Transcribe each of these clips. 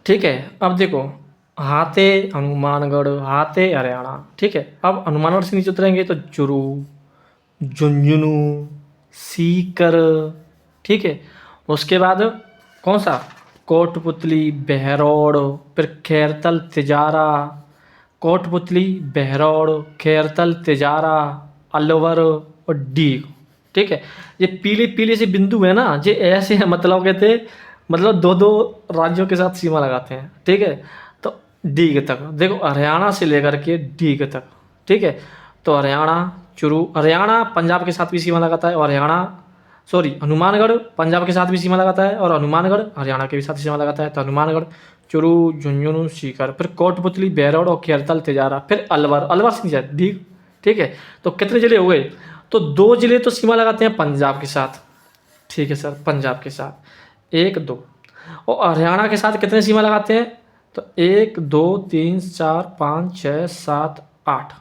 ठीक है। अब देखो, हाथे हनुमानगढ़, हाथे हरियाणा। ठीक है, अब हनुमानगढ़ से नीचे उतरेंगे तो चुरू, झुंझुनू, सीकर। ठीक है, उसके बाद कौन सा, कोटपुतली, बहरौड़, फिर खैरतल, तिजारा, कोटपुतली, बहरौड़, खैरतल, तिजारा, अलवर और डीग। ठीक है, ये पीले पीले से बिंदु है ना, ये ऐसे हैं, मतलब कहते हैं, मतलब दो दो राज्यों के साथ सीमा लगाते हैं। ठीक है, तो डीग तक देखो, हरियाणा से लेकर के डीग तक। ठीक है, तो हरियाणा, चुरू, हरियाणा पंजाब के साथ भी सीमा लगाता है, और हरियाणा, सॉरी, हनुमानगढ़ पंजाब के साथ भी सीमा लगाता है, और हनुमानगढ़ हरियाणा के भी साथ सीमा लगाता है। तो हनुमानगढ़, चुरू, झुंझुनू, सीकर, फिर कोटपुतली, बहरौड़ और खैरतल, तिजारा, फिर अलवर, अलवर से नीचे डीग। ठीक है, तो कितने जिले हो गए, तो 2 जिले तो सीमा लगाते हैं पंजाब के साथ। ठीक है सर, पंजाब के साथ 1 2, और हरियाणा के साथ कितने सीमा लगाते हैं, तो 1 2 3 4 5 6 7 8।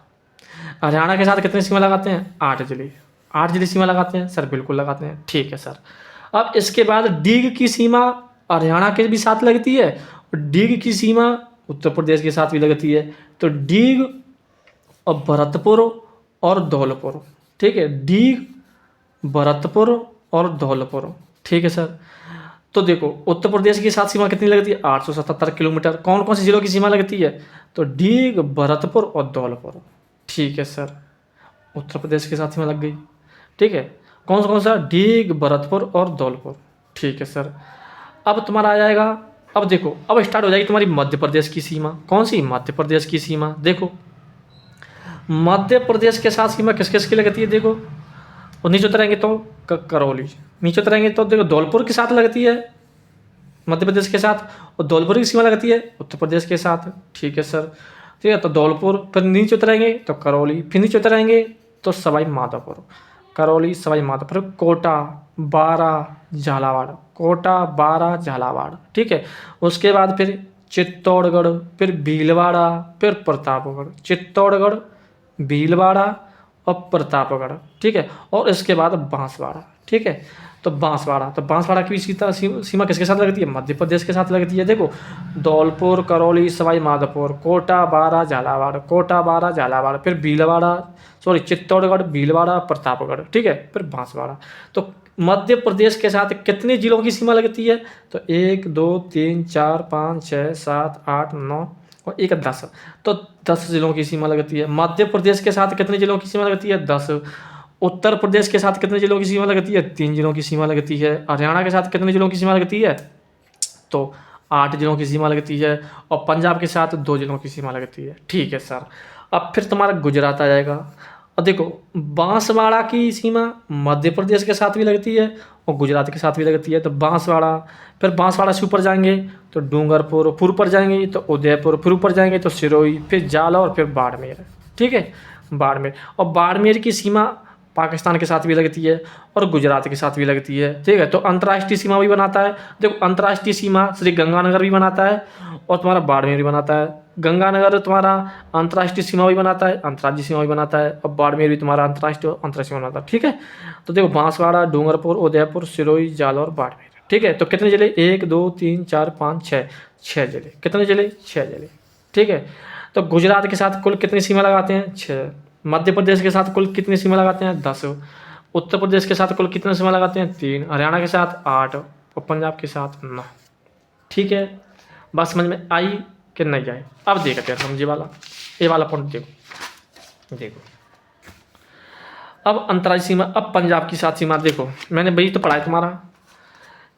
हरियाणा के साथ कितने सीमा लगाते हैं, 8 जिले, 8 जिले सीमा लगाते हैं सर, बिल्कुल लगाते हैं। ठीक है सर, अब इसके बाद डीग की सीमा हरियाणा के भी साथ लगती है, और डीग की सीमा उत्तर प्रदेश के साथ भी लगती है। तो डीग और भरतपुर और धौलपुर। ठीक है, डीग, भरतपुर और धौलपुर। ठीक है सर, तो देखो उत्तर प्रदेश की साथ सीमा कितनी लगती है, 877 किलोमीटर। कौन कौन से जिलों की सीमा लगती है, तो डीग, भरतपुर और धौलपुर। ठीक है सर, उत्तर प्रदेश के साथ सीमा लग गई। ठीक है, कौन सा, डीग, भरतपुर और धौलपुर। ठीक है सर, अब तुम्हारा आ जाएगा, अब देखो, अब स्टार्ट हो जाएगी तुम्हारी मध्य प्रदेश की सीमा। कौन सी, मध्य प्रदेश की सीमा। देखो, मध्य प्रदेश के साथ सीमा किस किस की लगती है, देखो, और नीचे उतरेंगे तो करौली, नीचे उतरेंगे तो देखो धौलपुर के साथ लगती है मध्य प्रदेश के साथ, और धौलपुर की सीमा लगती है उत्तर प्रदेश के साथ। ठीक है सर, ठीक है, तो धौलपुर, फिर नीचे उतरेंगे तो करौली, फिर नीचे उतरेंगे तो सवाई माधोपुर, करौली, सवाई माधोपुर, कोटा, बारा, झालावाड़, कोटा, बारा, झालावाड़। ठीक है, उसके बाद फिर चित्तौड़गढ़, फिर भीलवाड़ा, फिर प्रतापगढ़, चित्तौड़गढ़, भीलवाड़ा और प्रतापगढ़। ठीक है, और इसके बाद बांसवाड़ा। ठीक है, तो बांसवाड़ा की भी सीमा किसके साथ लगती है, मध्य प्रदेश के साथ लगती है। देखो, धौलपुर, करौली, सवाई माधोपुर, कोटा, बारा, झालावाड़, कोटा, बारा, झालावाड़, फिर भीलवाड़ा, सॉरी, चित्तौड़गढ़, भीलवाड़ा, प्रतापगढ़। ठीक है, फिर बांसवाड़ा। तो मध्य प्रदेश के साथ कितने जिलों की सीमा लगती है, तो 1 2 3 4 5 6 7 8 9 और 1 10, तो 10 जिलों की सीमा लगती है। मध्य प्रदेश के साथ कितने जिलों की सीमा लगती है, 10। उत्तर प्रदेश के साथ कितने जिलों की सीमा लगती है, 3 जिलों की सीमा लगती है। हरियाणा के साथ कितने जिलों की सीमा लगती है, तो 8 जिलों की सीमा लगती है, और पंजाब के साथ 2 जिलों की सीमा लगती है। ठीक है सर, अब फिर तुम्हारा गुजरात आ जाएगा। और देखो, बांसवाड़ा की सीमा मध्य प्रदेश के साथ भी लगती है और गुजरात के साथ भी लगती है। तो बांसवाड़ा, फिर बांसवाड़ा से ऊपर जाएंगे तो डूंगरपुर, फिर ऊपर जाएंगे तो उदयपुर, फिर ऊपर जाएंगे तो सिरोही, फिर जालौर, फिर बाड़मेर। ठीक है, बाड़मेर, और बाड़मेर की सीमा पाकिस्तान के साथ भी लगती है और गुजरात के साथ भी लगती है। ठीक है, तो अंतर्राष्ट्रीय सीमा भी बनाता है। देखो, अंतर्राष्ट्रीय सीमा श्री गंगानगर भी बनाता है और तुम्हारा बाड़मेर भी बनाता है। गंगानगर तुम्हारा अंतर्राष्ट्रीय सीमा भी बनाता है, अंतर्राज्यीय सीमा भी बनाता है, और बाड़मेर भी तुम्हारा अंतर्राष्ट्रीय सीमा बनाता है। ठीक है, तो देखो, बांसवाड़ा, डूंगरपुर, उदयपुर, सिरोही, जालौर, बाड़मेर। ठीक है, तो कितने जिले, 1 2 3 4 5 6, 6 जिले। कितने जिले, 6 जिले। ठीक है, तो गुजरात के साथ कुल कितनी सीमा लगाते हैं, 6। मध्य प्रदेश के साथ कुल कितनी सीमा लगाते हैं, 10। उत्तर प्रदेश के साथ कुल कितने सीमा लगाते हैं, 3। हरियाणा के साथ 8 और पंजाब के साथ 9। ठीक है, बात समझ में आई कि नहीं आई। अब देखते हैं समझे वाला, ये वाला पॉइंट देखो। देखो, अब अंतर्राज्यीय सीमा, अब पंजाब की साथ सीमा देखो, मैंने वही तो पढ़ा है तुम्हारा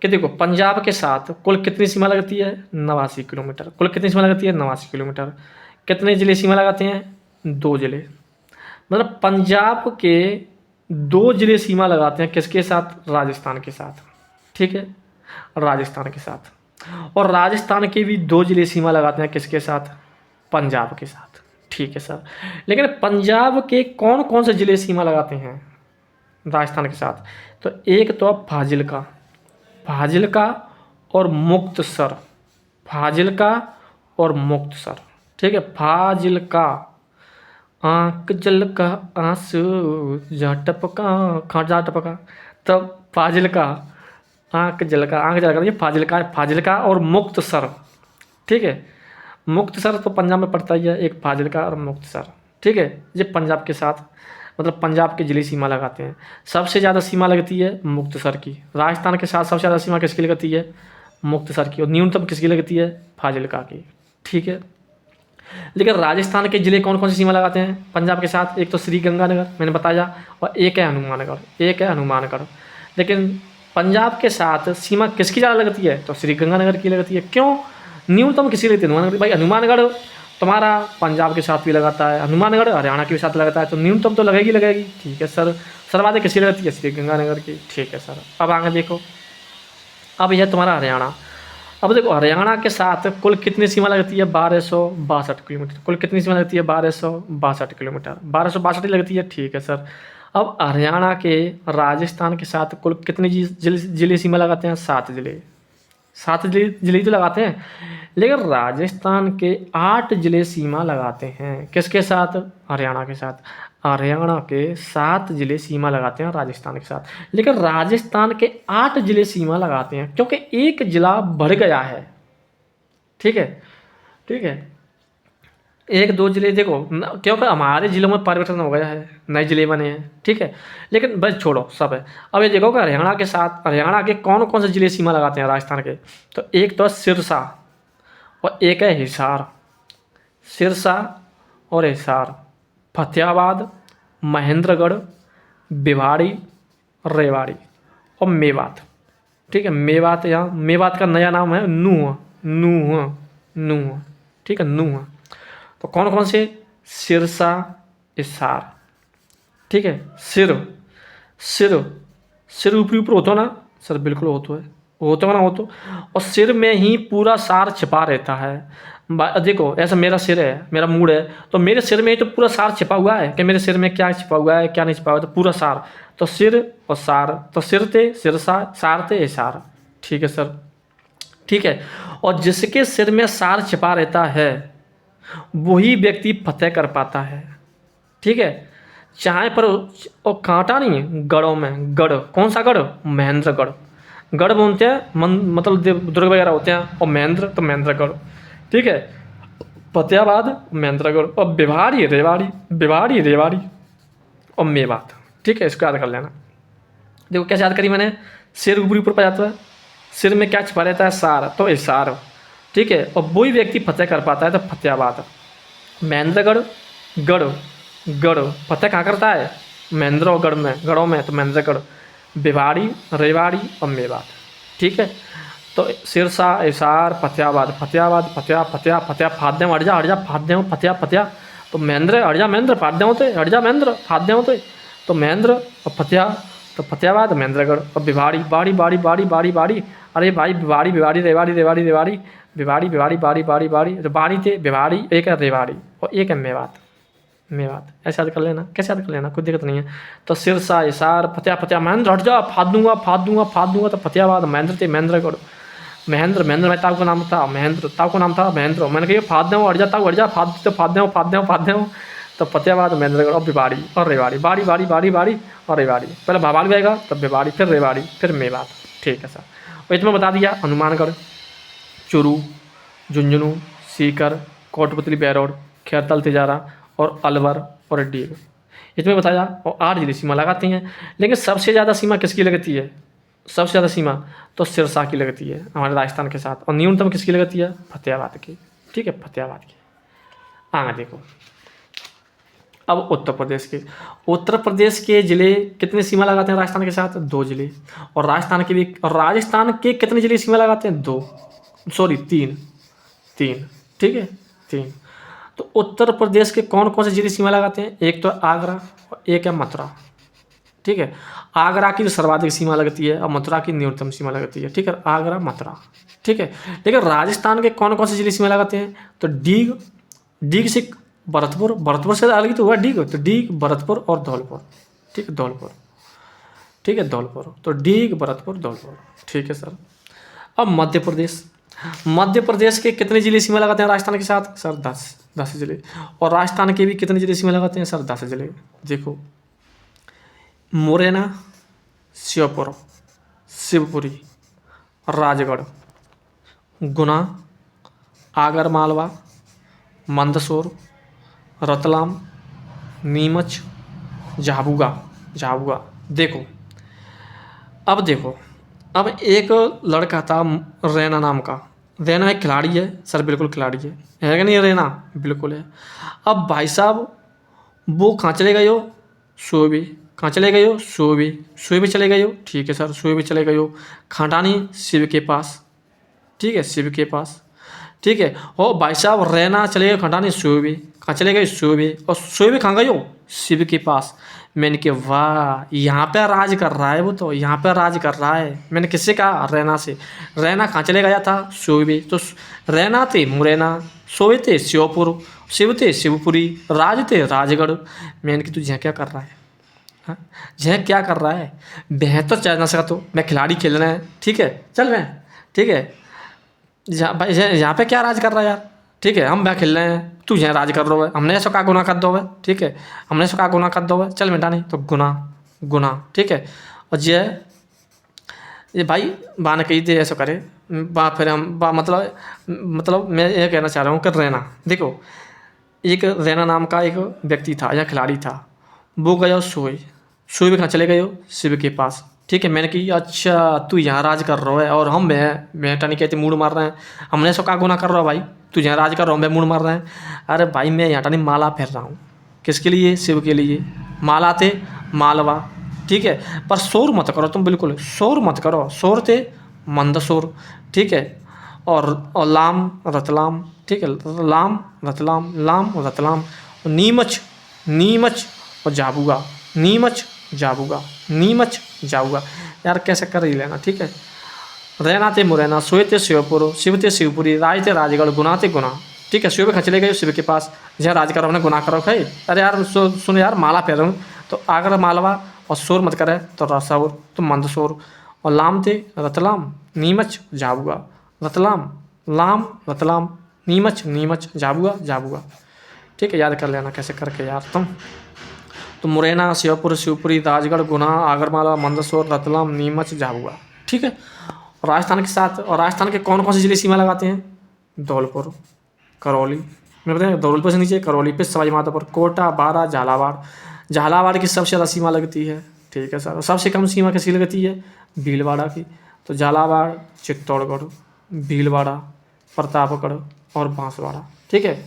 कि देखो, पंजाब के साथ कुल कितनी सीमा लगती है, 89 किलोमीटर। कुल कितनी सीमा लगती है, 89 किलोमीटर। कितने जिले सीमा लगाते हैं, 2 जिले। मतलब पंजाब के 2 जिले सीमा लगाते हैं किसके साथ, राजस्थान के साथ। ठीक है, राजस्थान के साथ, और राजस्थान के भी 2 जिले सीमा लगाते हैं किसके साथ, पंजाब के साथ। ठीक है सर, लेकिन पंजाब के कौन कौन से जिले सीमा लगाते हैं राजस्थान के साथ, तो एक तो फाजिल्का, फाजिल्का और मुक्तसर, फाजिल्का और मुक्तसर। ठीक है, फाजिल्का, आँख झलका आंसू जा टपका, खा टपका, तब फाजिल्का, आँख झलका, ये फाजिल्का, फाजिल्का और मुक्तसर। ठीक है। मुक्तसर तो पंजाब में पड़ता ही है, एक फाजिल्का और मुक्तसर, ठीक है। ये पंजाब के साथ मतलब पंजाब के ज़िले सीमा लगाते हैं। सबसे ज़्यादा सीमा लगती है मुक्तसर की। राजस्थान के साथ सबसे ज़्यादा सीमा किसकी लगती है? मुक्तसर की। और न्यूनतम किसकी लगती है? फाजिल्का की, ठीक है। लेकिन राजस्थान के ज़िले कौन कौन सी सीमा लगाते हैं पंजाब के साथ? एक तो श्री गंगानगर मैंने बताया, और एक है हनुमानगढ़, एक है हनुमानगढ़। लेकिन पंजाब के साथ सीमा किसकी ज़्यादा लगती है? तो श्री गंगानगर की लगती है। क्यों? न्यूनतम किसी लगती है? हनुमानगढ़। भाई हनुमानगढ़ तुम्हारा पंजाब के साथ भी लगाता है, हनुमानगढ़ हरियाणा के साथ लगाता है, तो न्यूनतम तो लगेगी लगेगी, ठीक है सर। सर्वाधिक किसी लगती है? श्री गंगानगर की, ठीक है सर। अब आगे देखो, अब यह तुम्हारा हरियाणा। अब देखो हरियाणा के साथ कुल कितनी सीमा लगती है? 1262 किलोमीटर। कुल कितनी सीमा लगती है? 1262 किलोमीटर। 1262 ही लगती है, ठीक है सर। अब हरियाणा के राजस्थान के साथ कुल कितनी जिले सीमा लगाते हैं? 7 जिले। 7 जिले तो लगाते हैं, लेकिन राजस्थान के 8 जिले सीमा लगाते हैं। किसके साथ? हरियाणा के साथ। हरियाणा के 7 जिले सीमा लगाते हैं राजस्थान के साथ, लेकिन राजस्थान के 8 जिले सीमा लगाते हैं क्योंकि एक जिला बढ़ गया है, ठीक है, ठीक है। एक दो जिले देखो क्योंकि हमारे जिलों में परिवर्तन हो गया है, नए जिले बने हैं, ठीक है। लेकिन बस छोड़ो सब है। अब ये देखो कि हरियाणा के साथ हरियाणा के कौन कौन से जिले सीमा लगाते हैं राजस्थान के? तो एक तो सिरसा और एक है हिसार। सिरसा और हिसार, फतेहाबाद, महेंद्रगढ़, भिवाड़ी, रेवाड़ी और मेवात, ठीक है। मेवात, यहाँ मेवात का नया नाम है नूह। नूह, नूह, ठीक है, नूह। तो कौन कौन से? सिरसा, हिसार, ठीक है। सिर, सिर, सिर ऊपरी ऊपर होता ना सर? बिल्कुल होता है, होता ना हो तो। और सिर में ही पूरा सार छिपा रहता है। देखो ऐसा मेरा सिर है, मेरा मूड है, तो मेरे सिर में ही तो पूरा सार छिपा हुआ है कि मेरे सिर में क्या छिपा हुआ है क्या नहीं छिपा हुआ है, तो पूरा सार। तो सिर और सार, तो सिर थे सिरसा, सार थे हिसार, ठीक है सर, ठीक है। और जिसके सिर में सार छिपा रहता है वही व्यक्ति फतेह कर पाता है, ठीक है। चाहे पर और कांटा नहीं है गढ़ों में। गढ़ कौन सा गढ़? महेंद्रगढ़। गढ़ बोलते हैं मतलब दुर्ग वगैरह होते हैं, और महेंद्र तो महेंद्रगढ़, ठीक है। फतेहाबाद, महेंद्रगढ़, और भिवाड़ी, रेवाड़ी, भिवाड़ी, रेवाड़ी और मेवात, ठीक है। इसको याद कर लेना। देखो कैसे याद करी मैंने? सिर ऊपरी ऊपर पा जाता है, सिर में क्या छिपा रहता है? सार, तो हिसार, ठीक है। और वही व्यक्ति फतेह कर पाता है, तो फतेहाबाद। महेंद्रगढ़, गढ़, गढ़ फतेह कहाँ करता है? महेंद्र और गढ़ में, गढ़ों में, तो महेंद्रगढ़। भिवाड़ी, रेवाड़ी और मेवात, ठीक है। तो सिरसा, हिसार, फतेहाबाद, फतेहाबाद, फतेहा, फतेहा, फतेहा, फाद्यम, अड़जा, अड़जा, फाद्यम, फतेहा, फतेहा। तो महेंद्र, अड़जा, महेंद्र, फाद्यम होते, अड़जा, महेंद्र, फाद्यम होते। तो महेंद्र और फतेहा, तो फतेहाबाद, महेंद्रगढ़। और भिवाड़ी, बाड़ी, बाड़ी, बाड़ी, बाड़ी, बाड़ी, अरे भाई भिवाड़ी, भिवाड़ी, रेवाड़ी, रेवाड़ी, रेवाड़ी, भिवाड़ी, भिवाड़ी, बाड़ी, बाड़ी, बाड़ी, तो बाड़ी थे भिवाड़ी, एक है रेवाड़ी और एक है मेवात। मेवात ऐसे याद कर लेना, कैसे याद कर लेना, कोई दिक्कत नहीं है। तो सिरसा, हिसार, फतेहा, फतेहा, महेंद्र, हट जा, फाद दूंगा, फाद दूंगा, फाद दूंगा, तो फतेहाबाद। महेंद्र थे महेंद्रगढ़। महेंद्र, महेंद्र भाई ताऊ का नाम था महेंद्र, ताऊ का नाम था महेंद्र। मैंने कहा फाद दो, हट जा ताऊ, हट जा, फाद तो फाद दो, फाद दो, फाद दो। तो फतेहाबाद, महेंद्रगढ़ और भिवाड़ी और रेवाड़ी, बाड़ी, बाड़ी, बाड़ी, बाड़ी और रेवाड़ी। पहले भवाली आएगा, तब भिवाड़ी, फिर रेवाड़ी, फिर मेवात, ठीक है सर। और इसमें बता दिया हनुमानगढ़, चुरू, झुंझुनू, सीकर, कोटपुतली, बैरोड, खैरताल, तिजारा और अलवर और डीग, इसमें बताया। और 8 जिले सीमा लगाती हैं, लेकिन सबसे ज़्यादा सीमा किसकी लगती है? सबसे ज़्यादा सीमा तो सिरसा की लगती है हमारे राजस्थान के साथ, और न्यूनतम किसकी लगती है? फतेहाबाद की, ठीक है, फतेहाबाद की। आगे देखो, अब उत्तर प्रदेश के। उत्तर प्रदेश के ज़िले कितने सीमा लगाते हैं राजस्थान के साथ? 2 जिले। और राजस्थान के भी, और राजस्थान के कितने ज़िले सीमा लगाते हैं? 2, सॉरी 3, 3, ठीक है, 3। तो उत्तर प्रदेश के कौन कौन से जिले सीमा लगाते हैं? एक तो आगरा और एक है मथुरा, ठीक है। आगरा की तो सर्वाधिक सीमा लगती है और मथुरा की न्यूनतम सीमा लगती है, ठीक है, आगरा, मथुरा, ठीक है। लेकिन राजस्थान के कौन कौन से जिले सीमा लगाते हैं? तो डीग, डीग से भरतपुर, भरतपुर से अलग ही तो हुआ डीग, तो डीग, भरतपुर और धौलपुर, ठीक है, धौलपुर, ठीक है, धौलपुर। तो डीग, भरतपुर, धौलपुर, ठीक है सर। अब मध्य प्रदेश। मध्य प्रदेश के कितने जिले सीमा लगाते हैं राजस्थान के साथ? सर 10 जिले। और राजस्थान के भी कितने जिले सीमा लगाते हैं? सर 10 जिले। देखो, मुरैना, श्योपुर, शिवपुरी, राजगढ़, गुना, आगर मालवा, मंदसौर, रतलाम, नीमच, झाबुआ। झाबुआ। देखो देखो, अब एक लड़का था रैना नाम का। रैना एक खिलाड़ी है सर, बिल्कुल खिलाड़ी है कि नहीं रैना? बिल्कुल है। अब भाई साहब वो कहाँ चले गए हो? सोबी। कहाँ चले गए हो? सोबी। सोबी चले गए हो, ठीक है सर, सोबी चले गए हो। खंडानी शिव के पास, ठीक है, शिव के पास, ठीक है। और भाई साहब रैना चले गए खंडानी सोबी। कहाँ चले गए? सोबी। और सोबी कहाँ गए हो? शिव के पास। मैंने कहा वाह, यहाँ पे राज कर रहा है वो, तो यहाँ पे राज कर रहा है। मैंने किससे कहा? रैना से। रैना कहाँ चले गया था? सोबी। तो रैना थे मुरैना, सोबी थे श्योपुर, शिव थे शिवपुरी, राज थे राजगढ़। मैंने कहा तू यहाँ क्या कर रहा है? हाँ, यह क्या कर रहा है? बेहतर चाह ना सका तो मैं खिलाड़ी खेलना है, ठीक है, चल मैं, ठीक है। भाई यहाँ पे क्या राज कर रहा है यार? ठीक है, हम मैं खेल रहे हैं, तू यहाँ राज कर रहा है, हमने ऐसा क्या गुनाह कर दो है, ठीक है, हमने ऐसा क्या गुनाह कर दो है, चल बेटा नहीं तो गुनाह, ठीक है। और ये भाई बा ने कही थे ऐसा करे बा, फिर हम बा मतलब मैं ये कहना चाह रहा हूँ कि रैना, देखो एक रैना नाम का एक व्यक्ति था या खिलाड़ी था, वो गया सोए भी कहाँ चले गए हो? शिव के पास, ठीक है। मैंने कही अच्छा तू यहाँ राज कर रहा है और हम मैं नहीं कहते मूड मार रहे हैं, हमने सो का गुनाह कर रहा है भाई, तू यहाँ राज कर रहा हूँ मैं मूड मार रहे हैं। अरे भाई मैं यहाँ नहीं माला फेर रहा हूँ, किसके लिए? शिव के लिए। माला थे मालवा, ठीक है, पर शोर मत करो तुम, बिल्कुल शोर मत करो। शोर थे मंदसौर, ठीक है, और लाम रतलाम, ठीक है, लाम रतलाम, लाम रतलाम, और नीमच और झाबुआ, नीमच झाबुआ, नीमच झाबुआ। यार कैसे कर ही लेना, ठीक है। रैना थे मुरैना, सोए थे शिवपुर, शिव थे शिवपुरी, राज थे राजगढ़, गुना थे गुना, ठीक है। शिव खचले गए शिव के पास, जहाँ राज कर हमने गुनाह करो खाई। अरे यार सुन यार, माला फेर रहा हूँ तो आगर मालवा, और शोर मत करे तो रसाउर तो मंदसौर, और लाम थे रतलाम, नीमच झाबुआ, रतलाम लाम रतलाम, नीमच झाबुआ, ठीक है। याद कर लेना कैसे करके यार तुम। तो मुरैना, शिवपुर, शिवपुरी, राजगढ़, गुना, आगरमालवा, मंदसौर, रतलाम, नीमच, झाबुआ, ठीक है। राजस्थान के साथ, और राजस्थान के कौन कौन से जिले सीमा लगाते हैं? धौलपुर, करौली, मैं बताया धौलपुर से नीचे करौली, फिर सवाई माधोपुर, कोटा, बारा, झालावाड़। झालावाड़ की सबसे ज़्यादा सीमा लगती है, ठीक है सर। सबसे कम सीमा किसकी लगती है? भीलवाड़ा की। तो झालावाड़, चित्तौड़गढ़, भीलवाड़ा, प्रतापगढ़ और बांसवाड़ा, ठीक है।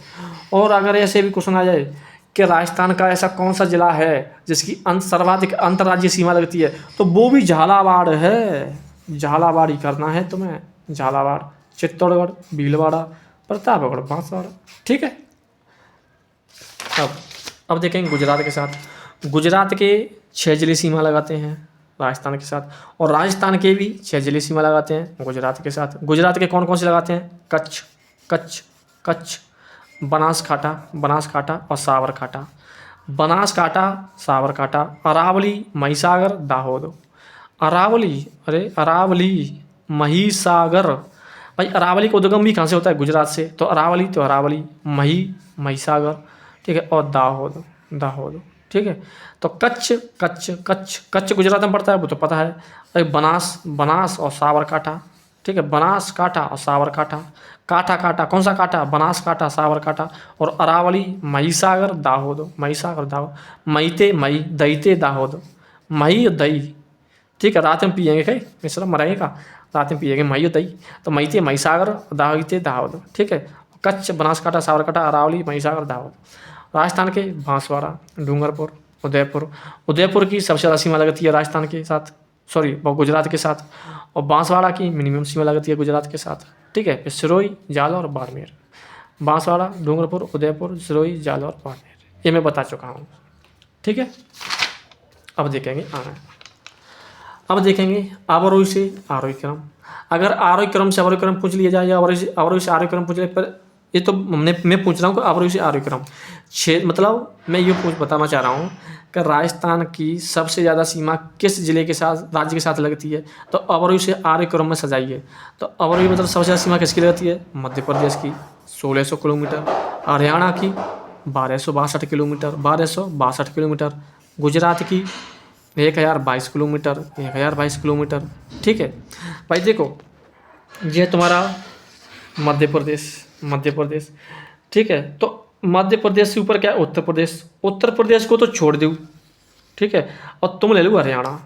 और अगर ऐसे भी क्वेश्चन आ जाए कि राजस्थान का ऐसा कौन सा जिला है जिसकी सर्वाधिक अंतर्राज्यीय सीमा लगती है, तो वो भी झालावाड़ है। झालावाड़ ही करना है तुम्हें, झालावाड़, चित्तौड़गढ़, भीलवाड़ा, प्रतापगढ़, बांसवाड़ा, ठीक है। अब देखेंगे गुजरात के साथ। गुजरात के 6 जिले सीमा लगाते हैं राजस्थान के साथ, और राजस्थान के भी 6 जिले सीमा लगाते हैं गुजरात के साथ। गुजरात के कौन कौन से लगाते हैं? कच्छ, बनासकांठा और साबरकांठा। साबरकांठा, अरावली, महिसागर, दाहोद। अरावली, महिसागर। भाई अरावली का उद्गम भी कहाँ से होता है? गुजरात से। तो अरावली, महिसागर, ठीक है, और दाहोद, ठीक है। तो कच्छ गुजरात में पड़ता है, वो तो पता है। अरे बनास और साबरकांठा, ठीक है, बनासकांठा और साबरकांठा। कांठा कौन सा कांठा? बनासकांठा, साबरकांठा। और अरावली, महिसागर, दाहोद, मई दहीते दाहोद, मही और दही, ठीक है। रात में पियेंगे कहीं मिश्रा मरेंगे का, रात में पियेंगे मही और दही। तो मईते महिसागर, दहीते दाहोद, ठीक है। कच्छ, बनासकांठा, साबरकांठा, अरावली, महिसागर, दाहोद। राजस्थान के बांसवाड़ा, डूंगरपुर, उदयपुर की सबसे ज़्यादा सीमा लगती है राजस्थान के साथ, सॉरी वो गुजरात के साथ। और बांसवाड़ा की मिनिमम सीमा लगती है गुजरात के साथ, ठीक है। फिर सिरोही, जालौर, बाड़मेर। बांसवाड़ा, डूंगरपुर, उदयपुर, सिरोही, जालौर, बाड़मेर, ये मैं बता चुका हूँ, ठीक है। अब देखेंगे अवरोही से आरोही क्रम। अगर आरोही क्रम से अवरोही क्रम पूछ लिया जाए या अवरोही से आरोही क्रम पूछ लिया, पर ये तो मैं पूछ रहा हूँ कि अवरोही से आरोही क्रम मतलब मैं ये बताना चाह रहा हूँ कि राजस्थान की सबसे ज़्यादा सीमा किस जिले के साथ, राज्य के साथ लगती है? तो अवरोही से आरोही क्रम में सजाइए। तो अवरोही मतलब सबसे ज़्यादा सीमा किसकी लगती है? मध्य प्रदेश की 1600 किलोमीटर, हरियाणा की 1262 किलोमीटर, गुजरात की 1022 किलोमीटर, ठीक है। भाई देखो ये तुम्हारा मध्य प्रदेश, मध्य प्रदेश, ठीक है। तो मध्य प्रदेश से ऊपर क्या है, उत्तर प्रदेश। उत्तर प्रदेश को तो छोड़ दो, ठीक है, और तुम ले लो हरियाणा,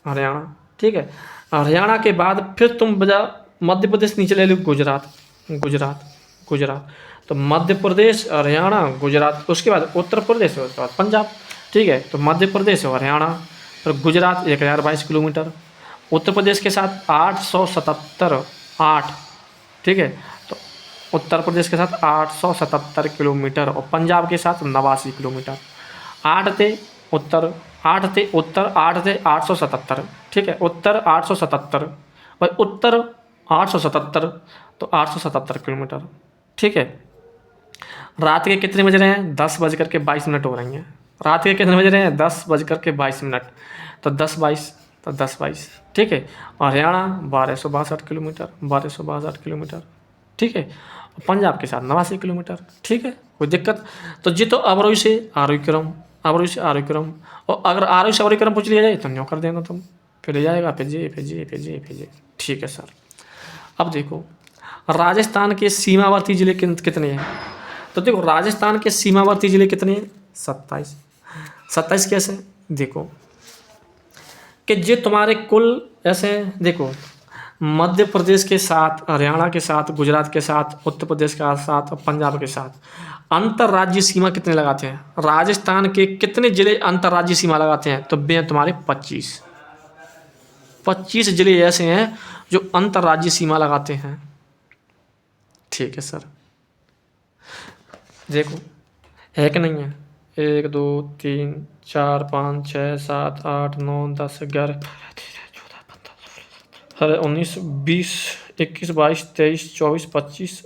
हरियाणा, ठीक है। हरियाणा के बाद फिर तुम बजा मध्य प्रदेश नीचे ले लो गुजरात, गुजरात, गुजरात। तो मध्य प्रदेश, हरियाणा, गुजरात, उसके बाद उत्तर प्रदेश, उसके बाद पंजाब, ठीक है। तो मध्य प्रदेश और हरियाणा और गुजरात 1022 किलोमीटर। उत्तर प्रदेश के साथ 877, 8, ठीक है। तो उत्तर प्रदेश के साथ 877 किलोमीटर और पंजाब के साथ 89 किलोमीटर। 8 थे उत्तर, 8 थे उत्तर, 8 थे 877, ठीक है। उत्तर 877, भाई उत्तर 877, तो 877 किलोमीटर, ठीक है। रात के कितने बज रहे हैं, 10:22 हो रही हैं। रात के कितने बज रहे हैं, 10:22। तो 10:22, तो 10:22, ठीक है। और हरियाणा 1262 किलोमीटर, 1262 किलोमीटर, ठीक है। और पंजाब के साथ 89 किलोमीटर, ठीक है। कोई दिक्कत? तो जी तो अवरोही से आरोही क्रम, अवरोही से आरोही क्रम, और अगर आरोही से अवरोही क्रम पूछ लिया जाए तो न्यों कर देना तुम, फिर जाएगा, फिर जे, फिर जे, फिर जे, फिर जे, ठीक है सर। अब देखो राजस्थान के सीमावर्ती जिले कितने हैं। तो देखो राजस्थान के सीमावर्ती जिले कितने हैं, 27। 27 कैसे, देखो कि जो तुम्हारे कुल ऐसे हैं, देखो मध्य प्रदेश के साथ, हरियाणा के साथ, गुजरात के साथ, उत्तर प्रदेश के साथ और पंजाब के साथ अंतर्राज्यीय सीमा कितने लगाते हैं। राजस्थान के कितने जिले अंतर्राज्यीय सीमा लगाते हैं, तो वे तुम्हारे 25। 25 जिले ऐसे हैं जो अंतर्राज्यीय सीमा लगाते हैं, ठीक है सर। देखो है कि नहीं है, 1 2 3 4 5 6 7 8 9 10 11 12 19 20 21 22 23 24 25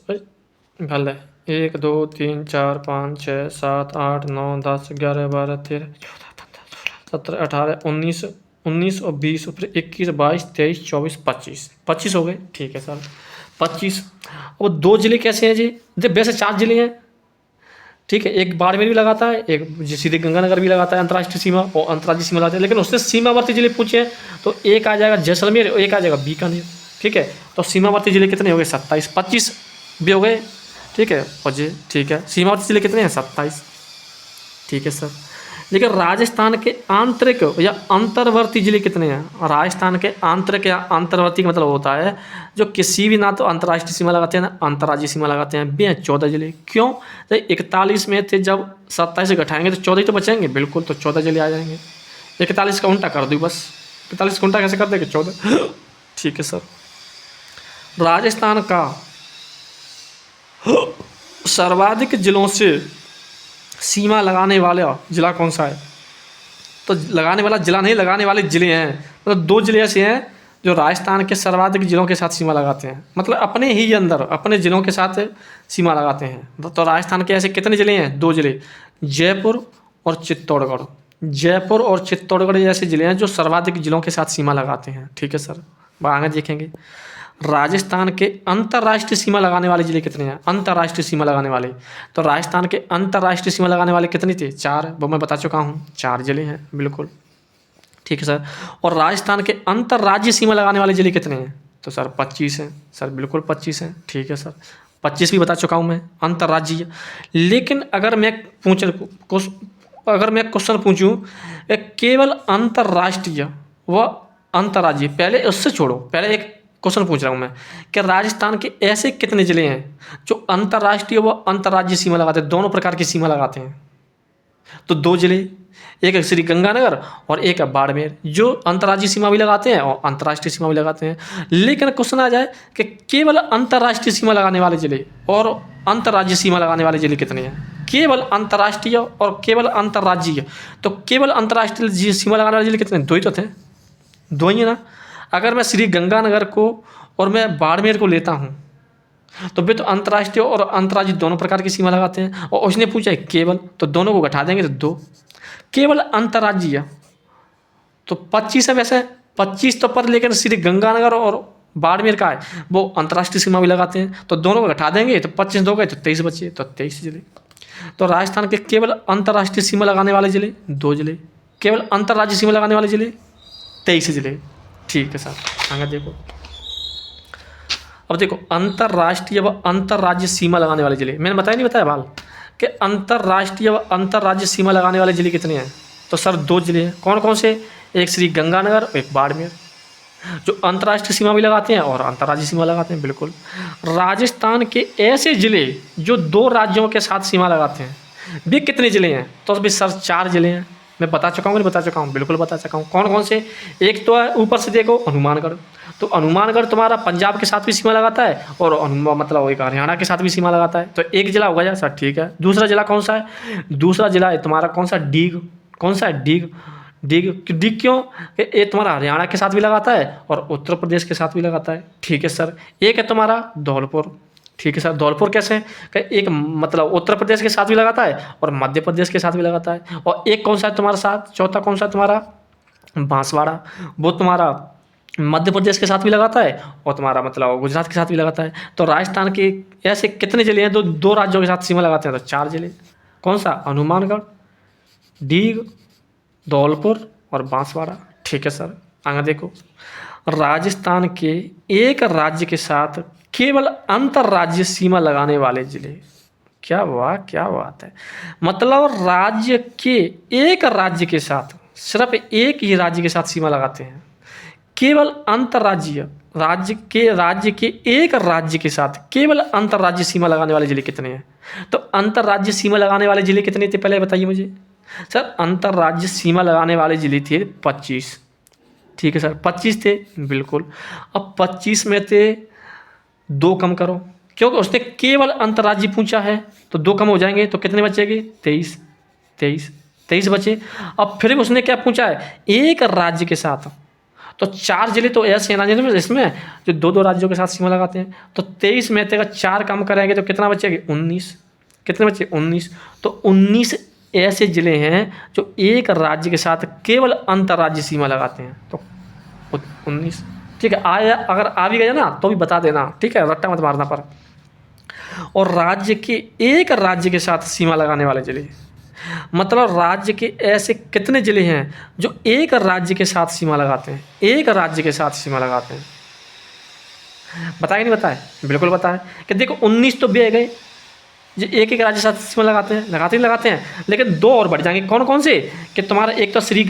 गल है। 1 2 3 4 5 6 7 8 9 10 11 12 13 14 15 16 17 18 19 19 और 20 और फिर 21 22 23 24 25 25 हो गए, ठीक है सर। 25 और 2 जिले कैसे हैं जी, वैसे 4 जिले हैं, ठीक है। एक बाड़मेर भी लगाता है, एक सीधे गंगानगर भी लगाता है अंतर्राष्ट्रीय सीमा, और अंतर्राज्यीय सीमा लगाता है, लेकिन उससे सीमावर्ती जिले पूछे हैं तो एक आ जाएगा जैसलमेर, एक आ जाएगा बीकानेर, ठीक है। तो सीमावर्ती जिले कितने हो गए, 27। 25 भी हो गए, ठीक है। और जी ठीक है, सीमावर्ती जिले कितने हैं, 27, ठीक है सर। लेकिन राजस्थान के आंतरिक या अंतर्वर्ती जिले कितने हैं। राजस्थान के आंतरिक या अंतर्वर्ती का मतलब होता है जो किसी भी ना तो अंतर्राष्ट्रीय सीमा लगाते हैं ना अंतर्राज्यीय सीमा लगाते हैं, वे हैं 14 जिले। क्यों, तो 41 में थे, जब 27 से घटाएंगे तो 14 ही तो बचेंगे, बिल्कुल। तो 14 जिले आ जाएंगे। 41 का उल्टा कर दो बस, 41 का उल्टा कैसे कर देंगे, 14, ठीक है सर। राजस्थान का सर्वाधिक जिलों से सीमा लगाने वाला जिला कौन सा है, तो लगाने वाला जिला नहीं, लगाने वाले जिले हैं। मतलब 2 जिले ऐसे हैं जो राजस्थान के सर्वाधिक जिलों के साथ सीमा लगाते हैं, मतलब अपने ही अंदर अपने जिलों के साथ सीमा लगाते हैं। तो राजस्थान के ऐसे कितने जिले हैं, 2 जिले, जयपुर और चित्तौड़गढ़। जयपुर और चित्तौड़गढ़ ऐसे जिले हैं जो सर्वाधिक जिलों के साथ सीमा लगाते हैं, ठीक है सर। आगे देखेंगे राजस्थान के अंतर्राष्ट्रीय सीमा लगाने वाले जिले कितने हैं, अंतर्राष्ट्रीय सीमा लगाने वाले। तो राजस्थान के अंतर्राष्ट्रीय सीमा लगाने वाले कितने थे, 4, वो मैं बता चुका हूँ, 4 जिले हैं, बिल्कुल, ठीक है सर। और राजस्थान के अंतर्राज्यीय सीमा लगाने वाले जिले कितने हैं, तो सर 25 हैं, सर बिल्कुल 25 हैं, ठीक है सर। 25 भी बता चुका हूँ मैं अंतर्राज्यीय। लेकिन अगर मैं क्वेश्चन पूछूँ केवल अंतर्राष्ट्रीय व अंतर्राज्यीय, पहले उससे छोड़ो, पहले एक क्वेश्चन पूछ रहा हूँ मैं कि राजस्थान के ऐसे कितने जिले हैं जो अंतर्राष्ट्रीय व अंतर्राज्यीय सीमा लगाते हैं, दोनों प्रकार की सीमा लगाते हैं। तो 2 जिले, एक है श्री गंगानगर और एक है बाड़मेर, जो अंतर्राज्यीय सीमा भी लगाते हैं और अंतर्राष्ट्रीय सीमा भी लगाते हैं। लेकिन क्वेश्चन आ जाए कि केवल अंतर्राष्ट्रीय सीमा लगाने वाले जिले और अंतर्राज्यीय सीमा लगाने वाले जिले कितने हैं, केवल अंतर्राष्ट्रीय और केवल अंतर्राज्यीय। तो केवल अंतर्राष्ट्रीय सीमा लगाने वाले जिले कितने, 2 ही तो थे, 2 ही है ना। अगर मैं श्री गंगानगर को और मैं बाड़मेर को लेता हूँ तो वे तो अंतर्राष्ट्रीय और अंतर्राज्यीय दोनों प्रकार की सीमा लगाते हैं, और उसने पूछा है केवल, तो दोनों को घटा देंगे तो 2, केवल अंतर्राज्यीय तो 25 है। वैसे 25 तो पर, लेकिन श्री गंगानगर और बाड़मेर का है वो अंतर्राष्ट्रीय सीमा भी लगाते हैं, तो दोनों को घटा देंगे तो 25 हो गए तो 23 बचे, तो 23 जिले। तो राजस्थान के केवल अंतर्राष्ट्रीय सीमा लगाने वाले जिले 2 जिले, केवल अंतर्राज्यीय सीमा लगाने वाले जिले 23 जिले, ठीक है सर। आगे देखो, अब देखो अंतर्राष्ट्रीय व अंतर्राज्य सीमा लगाने वाले जिले, मैंने बताया नहीं बताया भाल कि अंतर्राष्ट्रीय व अंतर्राज्य सीमा लगाने वाले जिले कितने हैं? तो सर 2 जिले हैं। कौन कौन से? एक श्री गंगानगर और एक बाड़मेर, जो अंतर्राष्ट्रीय सीमा भी लगाते हैं और अंतर्राज्यीय सीमा लगाते हैं। बिल्कुल। राजस्थान के ऐसे जिले जो 2 राज्यों के साथ सीमा लगाते हैं, वे कितने जिले हैं? तो भी सर 4 जिले हैं। मैं बता चुका हूँ, नहीं बता चुका हूँ? बिल्कुल बता चुका हूँ। कौन कौन से? एक तो है ऊपर से देखो हनुमानगढ़, तो हनुमानगढ़ तुम्हारा पंजाब के साथ भी सीमा लगाता है और मतलब एक हरियाणा के साथ भी सीमा लगाता है, तो एक जिला होगा सर। ठीक है। दूसरा जिला कौन सा है? दूसरा जिला है तुम्हारा कौन सा? डीग। कौन सा है? डीग। डीग क्यों? ये तुम्हारा हरियाणा के साथ भी लगाता है और उत्तर प्रदेश के साथ भी लगाता है। ठीक है सर। एक है तुम्हारा धौलपुर। ठीक है सर। धौलपुर कैसे है? कि एक मतलब उत्तर प्रदेश के साथ भी लगाता है और मध्य प्रदेश के साथ भी लगाता है। और एक कौन सा है तुम्हारा साथ? चौथा कौन सा है तुम्हारा? बांसवाड़ा। वो तुम्हारा मध्य प्रदेश के साथ भी लगाता है और तुम्हारा मतलब गुजरात के साथ भी लगाता है। तो राजस्थान के ऐसे कितने जिले हैं 2 राज्यों के साथ सीमा लगाते हैं? तो 4 जिले। कौन सा? हनुमानगढ़, डीग, धौलपुर और बांसवाड़ा। ठीक है सर। आगे देखो, राजस्थान के एक राज्य के साथ केवल अंतर्राज्यीय सीमा लगाने वाले जिले। क्या बात है। मतलब राज्य के एक राज्य के साथ, सिर्फ एक ही राज्य के साथ सीमा लगाते हैं, केवल अंतर्राज्यीय राज्य के एक राज्य के साथ केवल अंतर्राज्यीय सीमा लगाने वाले जिले कितने हैं? तो अंतर्राज्यीय सीमा लगाने वाले जिले कितने थे पहले बताइए मुझे। सर अंतर्राज्यीय सीमा लगाने वाले जिले थे 25। ठीक है सर। 25 थे। बिल्कुल। अब 25 में से 2 कम करो, क्योंकि उसने केवल अंतर्राज्यीय पूछा है, तो 2 कम हो जाएंगे तो कितने बचेंगे? 23 बचे। अब फिर उसने क्या पूछा है? एक राज्य के साथ, तो 4 जिले तो ऐसे हैं ना जिसमें जो 2 राज्यों के साथ सीमा लगाते हैं। तो 23 में से 4 कम करेंगे तो कितना बचेगा? 19। कितने बचे? 19। तो 19 ऐसे जिले हैं जो एक राज्य के साथ केवल अंतर्राज्यीय सीमा लगाते हैं, तो 19। ठीक है। आया, अगर आ भी गया ना तो भी बता देना। ठीक है, रट्टा मत मारना पर। और राज्य के एक राज्य के साथ सीमा लगाने वाले जिले, मतलब राज्य के ऐसे कितने जिले हैं जो एक राज्य के साथ सीमा लगाते हैं? एक राज्य के साथ सीमा लगाते हैं। बताए नहीं बताए? बिल्कुल बताए कि देखो 19 तो बह गए जो एक राज्य के साथ सीमा लगाते हैं, लेकिन 2 और बढ़ जाएंगे। कौन कौन से? कि तुम्हारा एक तो श्री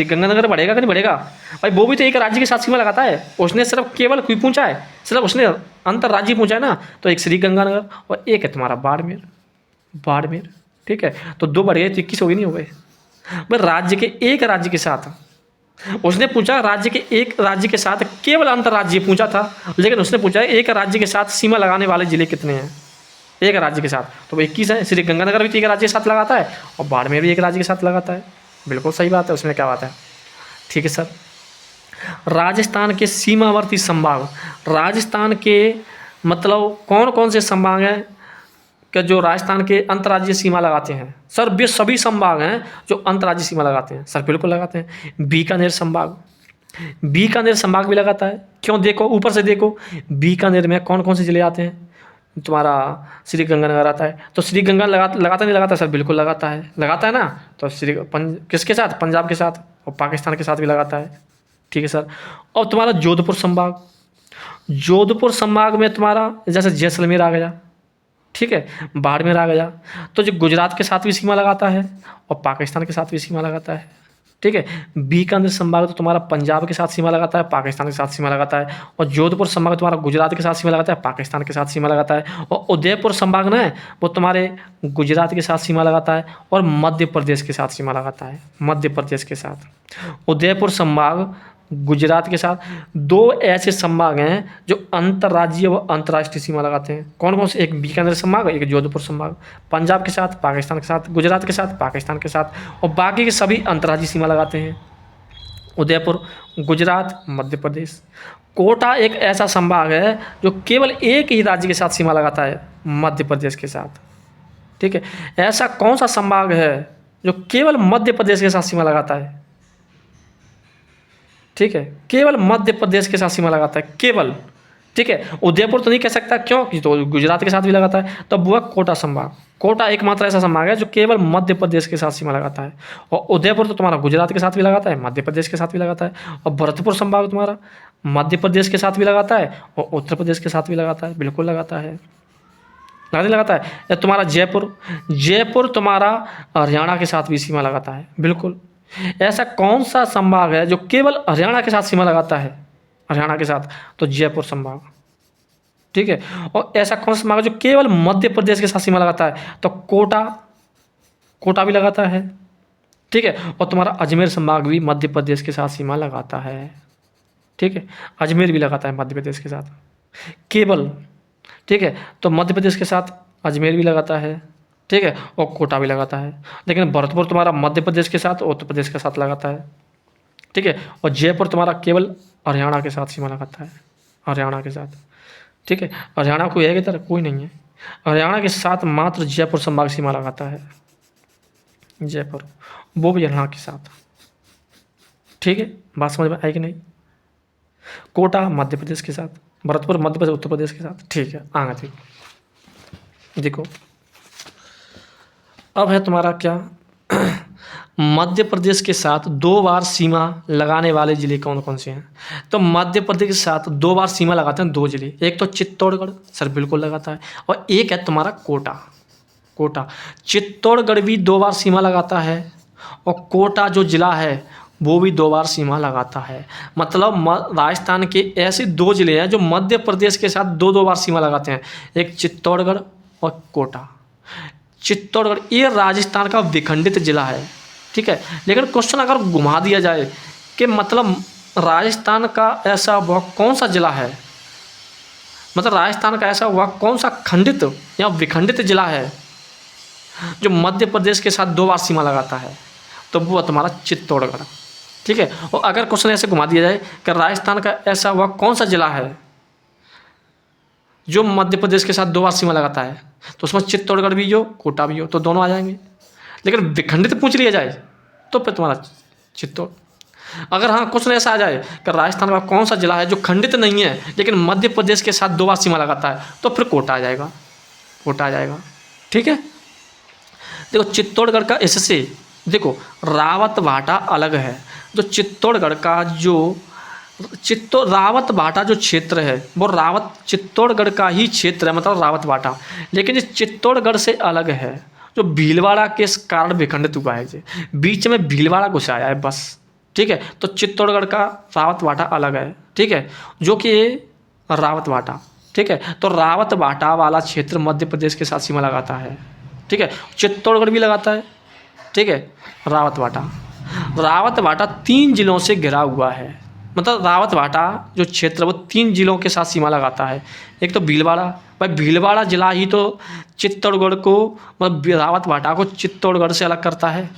गंगानगर बढ़ेगा कि नहीं बढ़ेगा भाई? वो भी तो एक राज्य के साथ सीमा लगाता है। उसने सिर्फ केवल कोई पूछा है, सिर्फ उसने अंतर्राज्यीय पूछा है ना, तो एक श्री गंगानगर और एक है तुम्हारा बाड़मेर। ठीक है। तो 2 बढ़ गए तो 21 हो गए, नहीं हो गए भाई? राज्य के एक राज्य के साथ उसने पूछा, राज्य के एक राज्य के साथ केवल अंतर्राज्यीय पूछा था, लेकिन उसने पूछा एक राज्य के साथ सीमा लगाने वाले जिले कितने हैं एक राज्य के साथ? तो 21 है। श्री गंगानगर भी तो एक राज्य के साथ लगाता है और बाड़मेर भी एक राज्य के साथ लगाता है। बिल्कुल सही बात है, उसमें क्या बात है? ठीक है सर। राजस्थान के सीमावर्ती संभाग, राजस्थान के मतलब कौन कौन से संभाग हैं कि जो राजस्थान के अंतर्राज्यीय सीमा लगाते हैं? सर वे सभी संभाग हैं जो अंतर्राज्यीय सीमा लगाते हैं। सर बिल्कुल लगाते हैं। बीकानेर संभाग भी लगाता है। क्यों? देखो ऊपर से देखो, बीकानेर में कौन कौन से जिले आते हैं? तुम्हारा श्री गंगानगर आता है। तो श्री गंगा लगाता नहीं लगाता? सर बिल्कुल लगाता है ना। तो किसके साथ? पंजाब के साथ और पाकिस्तान के साथ भी लगाता है। ठीक है सर। और तुम्हारा जोधपुर संभाग में तुम्हारा जैसे जैसलमेर आ गया, ठीक है, बाड़मेर आ गया, तो जो गुजरात के साथ भी सीमा लगाता है और पाकिस्तान के साथ भी सीमा लगाता है। ठीक है। बीकानेर संभाग तो तुम्हारा पंजाब के साथ सीमा लगाता है, पाकिस्तान के साथ सीमा लगाता है। और जोधपुर संभाग तुम्हारा गुजरात के साथ सीमा लगाता है, पाकिस्तान के साथ सीमा लगाता है। और उदयपुर संभाग ना है वो तुम्हारे गुजरात के साथ सीमा लगाता है और मध्य प्रदेश के साथ सीमा लगाता है। मध्य प्रदेश के साथ उदयपुर संभाग गुजरात के साथ। 2 ऐसे संभाग हैं जो अंतर्राज्यीय व अंतर्राष्ट्रीय सीमा लगाते हैं। कौन कौन से? एक बीकानेर संभाग, एक जोधपुर संभाग। पंजाब के साथ, पाकिस्तान के साथ, गुजरात के साथ, पाकिस्तान के साथ, और बाकी के सभी अंतर्राज्यीय सीमा लगाते हैं। उदयपुर, गुजरात, मध्य प्रदेश। कोटा एक ऐसा संभाग है जो केवल एक ही राज्य के साथ सीमा लगाता है, मध्य प्रदेश के साथ। ठीक है। ऐसा कौन सा संभाग है जो केवल मध्य प्रदेश के साथ सीमा लगाता है? ठीक है, केवल मध्य प्रदेश के साथ सीमा लगाता है, केवल। ठीक है। उदयपुर तो नहीं कह सकता, क्यों कि तो गुजरात के साथ भी लगाता है, तो अब हुआ कोटा संभाग। कोटा एकमात्र ऐसा संभाग है जो केवल मध्य प्रदेश के साथ सीमा लगाता है, और उदयपुर तो तुम्हारा गुजरात के साथ भी लगाता है, मध्य प्रदेश के साथ भी लगाता है, और भरतपुर संभाग तुम्हारा मध्य प्रदेश के साथ भी लगाता है और उत्तर प्रदेश के साथ भी लगाता है, बिल्कुल लगाता है, लगाता है। या तुम्हारा जयपुर, जयपुर तुम्हारा हरियाणा के साथ भी सीमा लगाता है, बिल्कुल। ऐसा कौन सा संभाग है जो केवल हरियाणा के साथ सीमा लगाता है, हरियाणा के साथ, तो जयपुर संभाग, ठीक है। और ऐसा कौन सा संभाग है जो केवल मध्य प्रदेश के साथ सीमा लगाता है, तो कोटा, कोटा भी लगाता है, ठीक है। और तुम्हारा अजमेर संभाग भी मध्य प्रदेश के साथ सीमा लगाता है, ठीक है। अजमेर भी लगाता है मध्य प्रदेश के साथ केवल, ठीक है। तो मध्य प्रदेश के साथ अजमेर भी लगाता है, ठीक है, और कोटा भी लगाता है। लेकिन भरतपुर तुम्हारा मध्य प्रदेश के साथ उत्तर प्रदेश के साथ लगाता है, ठीक है। और जयपुर तुम्हारा केवल हरियाणा के साथ सीमा लगाता है, हरियाणा के साथ, ठीक है। हरियाणा कोई है किधर, कोई नहीं है। हरियाणा के साथ मात्र जयपुर संभाग सीमा लगाता है, जयपुर, वो भी हरियाणा के साथ, ठीक है। बात समझ में आई कि नहीं। कोटा मध्य प्रदेश के साथ, भरतपुर मध्य प्रदेश उत्तर प्रदेश के साथ, ठीक है। आगे देखो अब है तुम्हारा क्या मध्य प्रदेश के साथ 2 बार सीमा लगाने वाले जिले कौन कौन से हैं। तो मध्य प्रदेश के साथ 2 बार सीमा लगाते हैं 2 जिले, एक तो चित्तौड़गढ़, सर बिल्कुल लगाता है, और एक है तुम्हारा कोटा, कोटा। चित्तौड़गढ़ भी 2 बार सीमा लगाता है, और कोटा जो जिला है वो भी 2 बार सीमा लगाता है। मतलब राजस्थान के ऐसे 2 जिले हैं जो मध्य प्रदेश के साथ 2-2 बार सीमा लगाते हैं, एक चित्तौड़गढ़ और कोटा। चित्तौड़गढ़ ये राजस्थान का विखंडित जिला है, ठीक है। लेकिन क्वेश्चन अगर घुमा दिया जाए कि मतलब राजस्थान का ऐसा वह कौन सा जिला है, मतलब राजस्थान का ऐसा वह कौन सा खंडित या विखंडित जिला है जो मध्य प्रदेश के साथ 2 बार सीमा लगाता है, तो वो तुम्हारा चित्तौड़गढ़, ठीक है। और अगर क्वेश्चन ऐसे घुमा दिया जाए कि राजस्थान का ऐसा वह कौन सा जिला है जो मध्य प्रदेश के साथ 2 बार सीमा लगाता है, तो उसमें चित्तौड़गढ़ भी हो कोटा भी हो, तो दोनों आ जाएंगे। लेकिन विखंडित पूछ लिया जाए तो फिर तुम्हारा चित्तौड़। अगर हाँ क्वेश्चन ऐसा आ जाए कि राजस्थान का कौन सा जिला है जो खंडित नहीं है लेकिन मध्य प्रदेश के साथ 2 बार सीमा लगाता है, तो फिर कोटा आ जाएगा, कोटा आ जाएगा, ठीक है। देखो चित्तौड़गढ़ का इससे देखो रावत भाटा अलग है, जो चित्तौड़गढ़ का जो रावत भाटा जो क्षेत्र है वो रावत चित्तौड़गढ़ का ही क्षेत्र है, मतलब रावत भाटा, लेकिन ये चित्तौड़गढ़ से अलग है, जो भीलवाड़ा के कारण विखंडित हुआ है, जे बीच में भीलवाड़ा घुसाया है बस, ठीक है। तो चित्तौड़गढ़ का रावत भाटा अलग है, ठीक है, जो कि रावत भाटा, ठीक है। तो रावत भाटा वाला क्षेत्र मध्य प्रदेश के साथ सीमा लगाता है, ठीक है। चित्तौड़गढ़ भी लगाता है, ठीक है। रावत भाटा 3 जिलों से घिरा हुआ है, मतलब रावत भाटा जो क्षेत्र वो 3 जिलों के साथ सीमा लगाता है। एक तो भीलवाड़ा, भाई भीलवाड़ा जिला ही तो चित्तौड़गढ़ को मतलब रावत भाटा को चित्तौड़गढ़ से अलग करता है।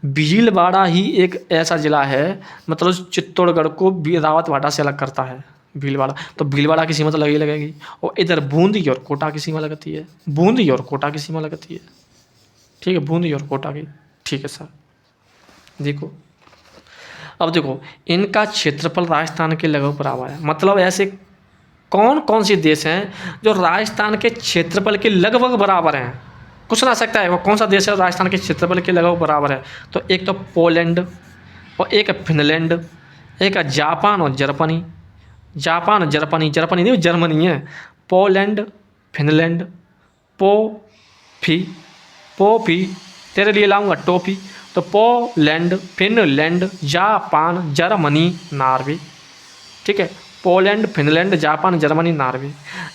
भीलवाड़ा ही एक ऐसा जिला है मतलब चित्तौड़गढ़ को रावत भाटा से अलग करता है, भीलवाड़ा। तो भीलवाड़ा की सीमा तो लगी लगेगी, और इधर बूंदी और कोटा की सीमा लगती है, बूंदी और कोटा की सीमा लगती है, ठीक है, बूंदी और कोटा की, ठीक है सर। देखो अब देखो इनका क्षेत्रफल राजस्थान के लगभग बराबर है, मतलब ऐसे कौन कौन से देश हैं जो राजस्थान के क्षेत्रफल के लगभग बराबर हैं। क्वेश्चन आ सकता है वो कौन सा देश है राजस्थान के क्षेत्रफल के लगभग बराबर है, तो एक तो पोलैंड, और एक है फिनलैंड, एक है जापान और जर्मनी। जापान और जर्मनी, जर्मनी नहीं जर्मनी है, पोलैंड फिनलैंड, पोफी तेरे लिए लाऊंगा टोपी, तो Poland Finland Japan Germany Norway, ठीक है। Poland Finland Japan Germany Norway,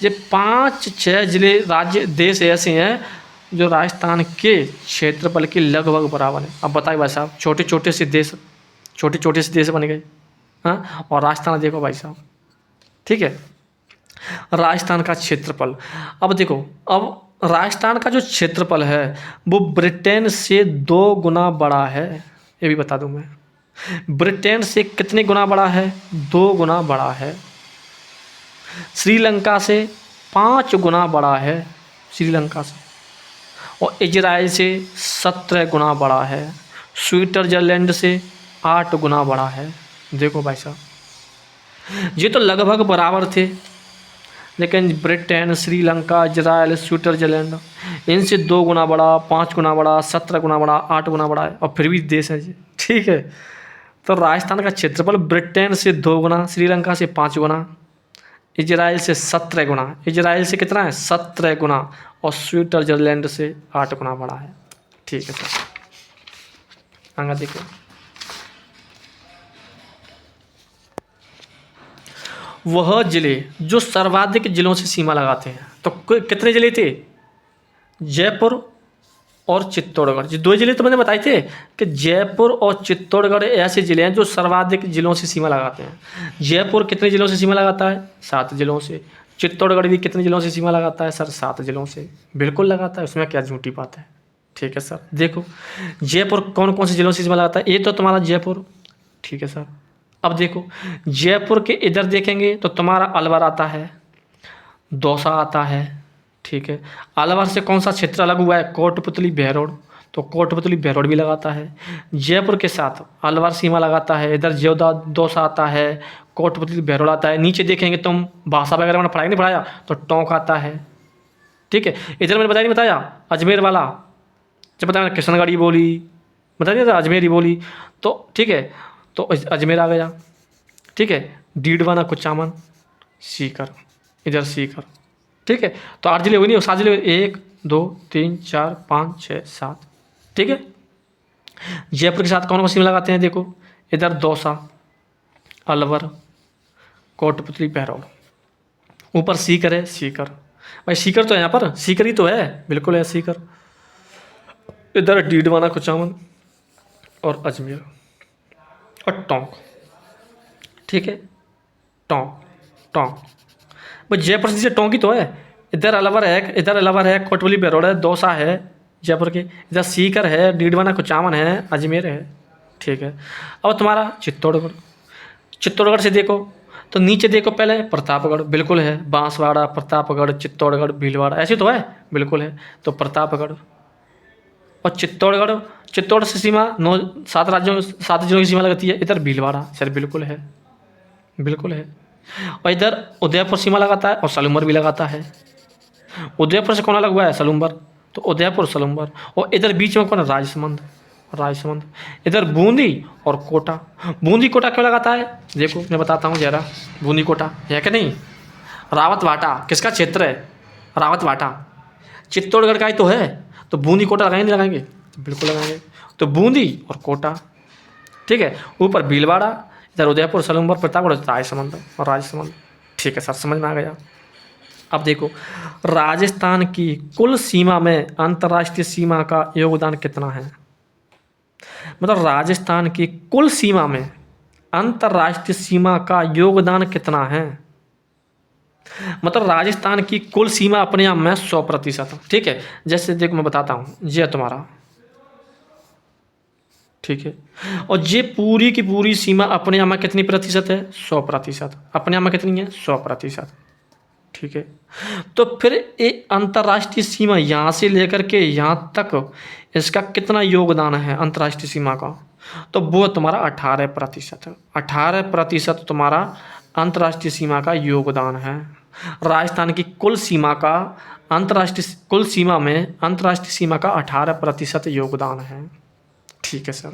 ये 5-6 जिले राज्य देश ऐसे हैं जो राजस्थान के क्षेत्रफल के लगभग बराबर है। अब बताइए भाई साहब, छोटे छोटे से देश बन गए, हाँ। और राजस्थान देखो भाई साहब, ठीक है, राजस्थान का क्षेत्रफल। अब देखो अब राजस्थान का जो क्षेत्रफल है वो ब्रिटेन से 2 गुना बड़ा है, ये भी बता दूं मैं। ब्रिटेन से कितने गुना बड़ा है, 2 गुना बड़ा है। श्रीलंका से 5 गुना बड़ा है, श्रीलंका से। और इजराइल से 17 गुना बड़ा है। स्विट्ज़रलैंड से 8 गुना बड़ा है। देखो भाई साहब, ये तो लगभग बराबर थे, लेकिन ब्रिटेन, श्रीलंका, इजराइल, स्विट्जरलैंड इनसे 2 गुना बड़ा, 5 गुना बड़ा, 17 गुना बड़ा, 8 गुना बड़ा है, और फिर भी देश है ये, ठीक है। तो राजस्थान का क्षेत्रफल ब्रिटेन से 2 गुना, श्रीलंका से 5 गुना, इजराइल से 17 गुना, इजराइल से कितना है 17 गुना, और स्विट्जरलैंड से 8 गुना बड़ा है, ठीक है सर। आगे देखो, वह जिले जो सर्वाधिक जिलों से सीमा लगाते हैं, तो कितने जिले थे? जयपुर और चित्तौड़गढ़, ये 2 जिले तो मैंने बताए थे कि जयपुर और चित्तौड़गढ़ ऐसे जिले हैं जो सर्वाधिक जिलों से सीमा लगाते हैं। जयपुर कितने जिलों से सीमा लगाता है? 7 जिलों से। चित्तौड़गढ़ भी कितने जिलों से सीमा लगाता है सर? 7 जिलों से। बिल्कुल लगाता है, उसमें क्या झूठी बात है, ठीक है सर। देखो जयपुर कौन कौन से जिलों से सीमा लगाता है? ये तो तुम्हारा जयपुर, ठीक है सर। अब देखो जयपुर के इधर देखेंगे तो तुम्हारा अलवर आता है, दौसा आता है, ठीक है। अलवर से कौन सा क्षेत्र अलग हुआ है? कोटपुतली बहरोड, तो कोटपुतली बहरोड भी लगाता है। जयपुर के साथ अलवर सीमा लगाता है, इधर जेवदा दौसा आता है, कोटपुतली बहरोड आता है। नीचे देखेंगे तुम भाषा वगैरह मैंने पढ़ाई नहीं पढ़ाया, तो टोंक आता है, ठीक है। इधर मैंने बताया नहीं बताया अजमेर वाला, जब बताया किशनगढ़ी बोली, बताया था अजमेरी बोली, तो ठीक है, तो अजमेर आ गया, ठीक है। डीडवाना, कुचामन, सीकर, इधर सीकर, ठीक है। तो 8 जिले हुए नहीं, 7 जिले, 1 2 3 4 5 6 7, ठीक है। जयपुर के साथ कौन कौन सीमा लगाते हैं? देखो इधर दौसा, अलवर, कोटपुतली बहरौल, ऊपर सीकर है, सीकर भाई सीकर तो है, यहाँ पर सीकर ही तो है, बिल्कुल है सीकर। इधर डीडवाना, कुचामन और अजमेर और टोंक, ठीक है। टोंक, टोंक भाई जयपुर से टोंक ही तो है। इधर अलवर है, इधर अलवर है, कोटपुतली बहरौल है, दौसा है जयपुर के, इधर सीकर है, डीडवाना, कुचामन है, अजमेर है, ठीक है। अब तुम्हारा चित्तौड़गढ़, चित्तौड़गढ़ से देखो तो नीचे देखो पहले प्रतापगढ़, बिल्कुल है। बांसवाड़ा, प्रतापगढ़, चित्तौड़गढ़, भीलवाड़ा, ऐसे तो है, बिल्कुल है। तो प्रतापगढ़ और चित्तौड़गढ़, चित्तौड़ से सीमा 7 राज्यों 7 जिलों की सीमा लगती है। इधर भीलवाड़ा सर, बिल्कुल है, बिल्कुल है। और इधर उदयपुर सीमा लगाता है और सलूम्बर भी लगाता है। उदयपुर से कौन अलग हुआ है? सलूम्बर, तो उदयपुर, सलूम्बर। और इधर बीच में कौन है? राजसमंद, राजसमंद। इधर बूंदी और कोटा। बूंदी कोटा क्यों लगाता है? देखो मैं बताता हूँ जरा, बूंदी कोटा है कि नहीं? रावत वाटा किसका क्षेत्र है? रावत वाटा चित्तौड़गढ़ का ही तो है, तो बूंदी कोटा लगाएंगे नहीं लगाएंगे? बिल्कुल लगाएंगे। तो बूंदी और कोटा, ठीक है। ऊपर भीलवाड़ा, इधर उदयपुर, सलूम्बर, प्रतापगढ़, राजसमंद और राजसमंद, ठीक है सर, समझ में आ गया। अब देखो राजस्थान की कुल सीमा में अंतर्राष्ट्रीय सीमा का योगदान कितना है? मतलब राजस्थान की कुल सीमा में अंतर्राष्ट्रीय सीमा का योगदान कितना है? मतलब राजस्थान की कुल सीमा अपने आप में 100%, ठीक है। जैसे देखो मैं बताता हूँ, ये तुम्हारा, ठीक है। और ये पूरी की पूरी सीमा अपने आप में कितनी प्रतिशत है? 100%। अपने आप में कितनी है? 100%, ठीक है। तो फिर ये अंतर्राष्ट्रीय सीमा यहाँ से लेकर के यहाँ तक इसका कितना योगदान है अंतर्राष्ट्रीय सीमा का? तो वो तुम्हारा 18% है। 18% तुम्हारा अंतर्राष्ट्रीय सीमा का योगदान है। राजस्थान की कुल सीमा का अंतर्राष्ट्रीय कुल सीमा में अंतर्राष्ट्रीय सीमा का 18% योगदान है, ठीक है सर।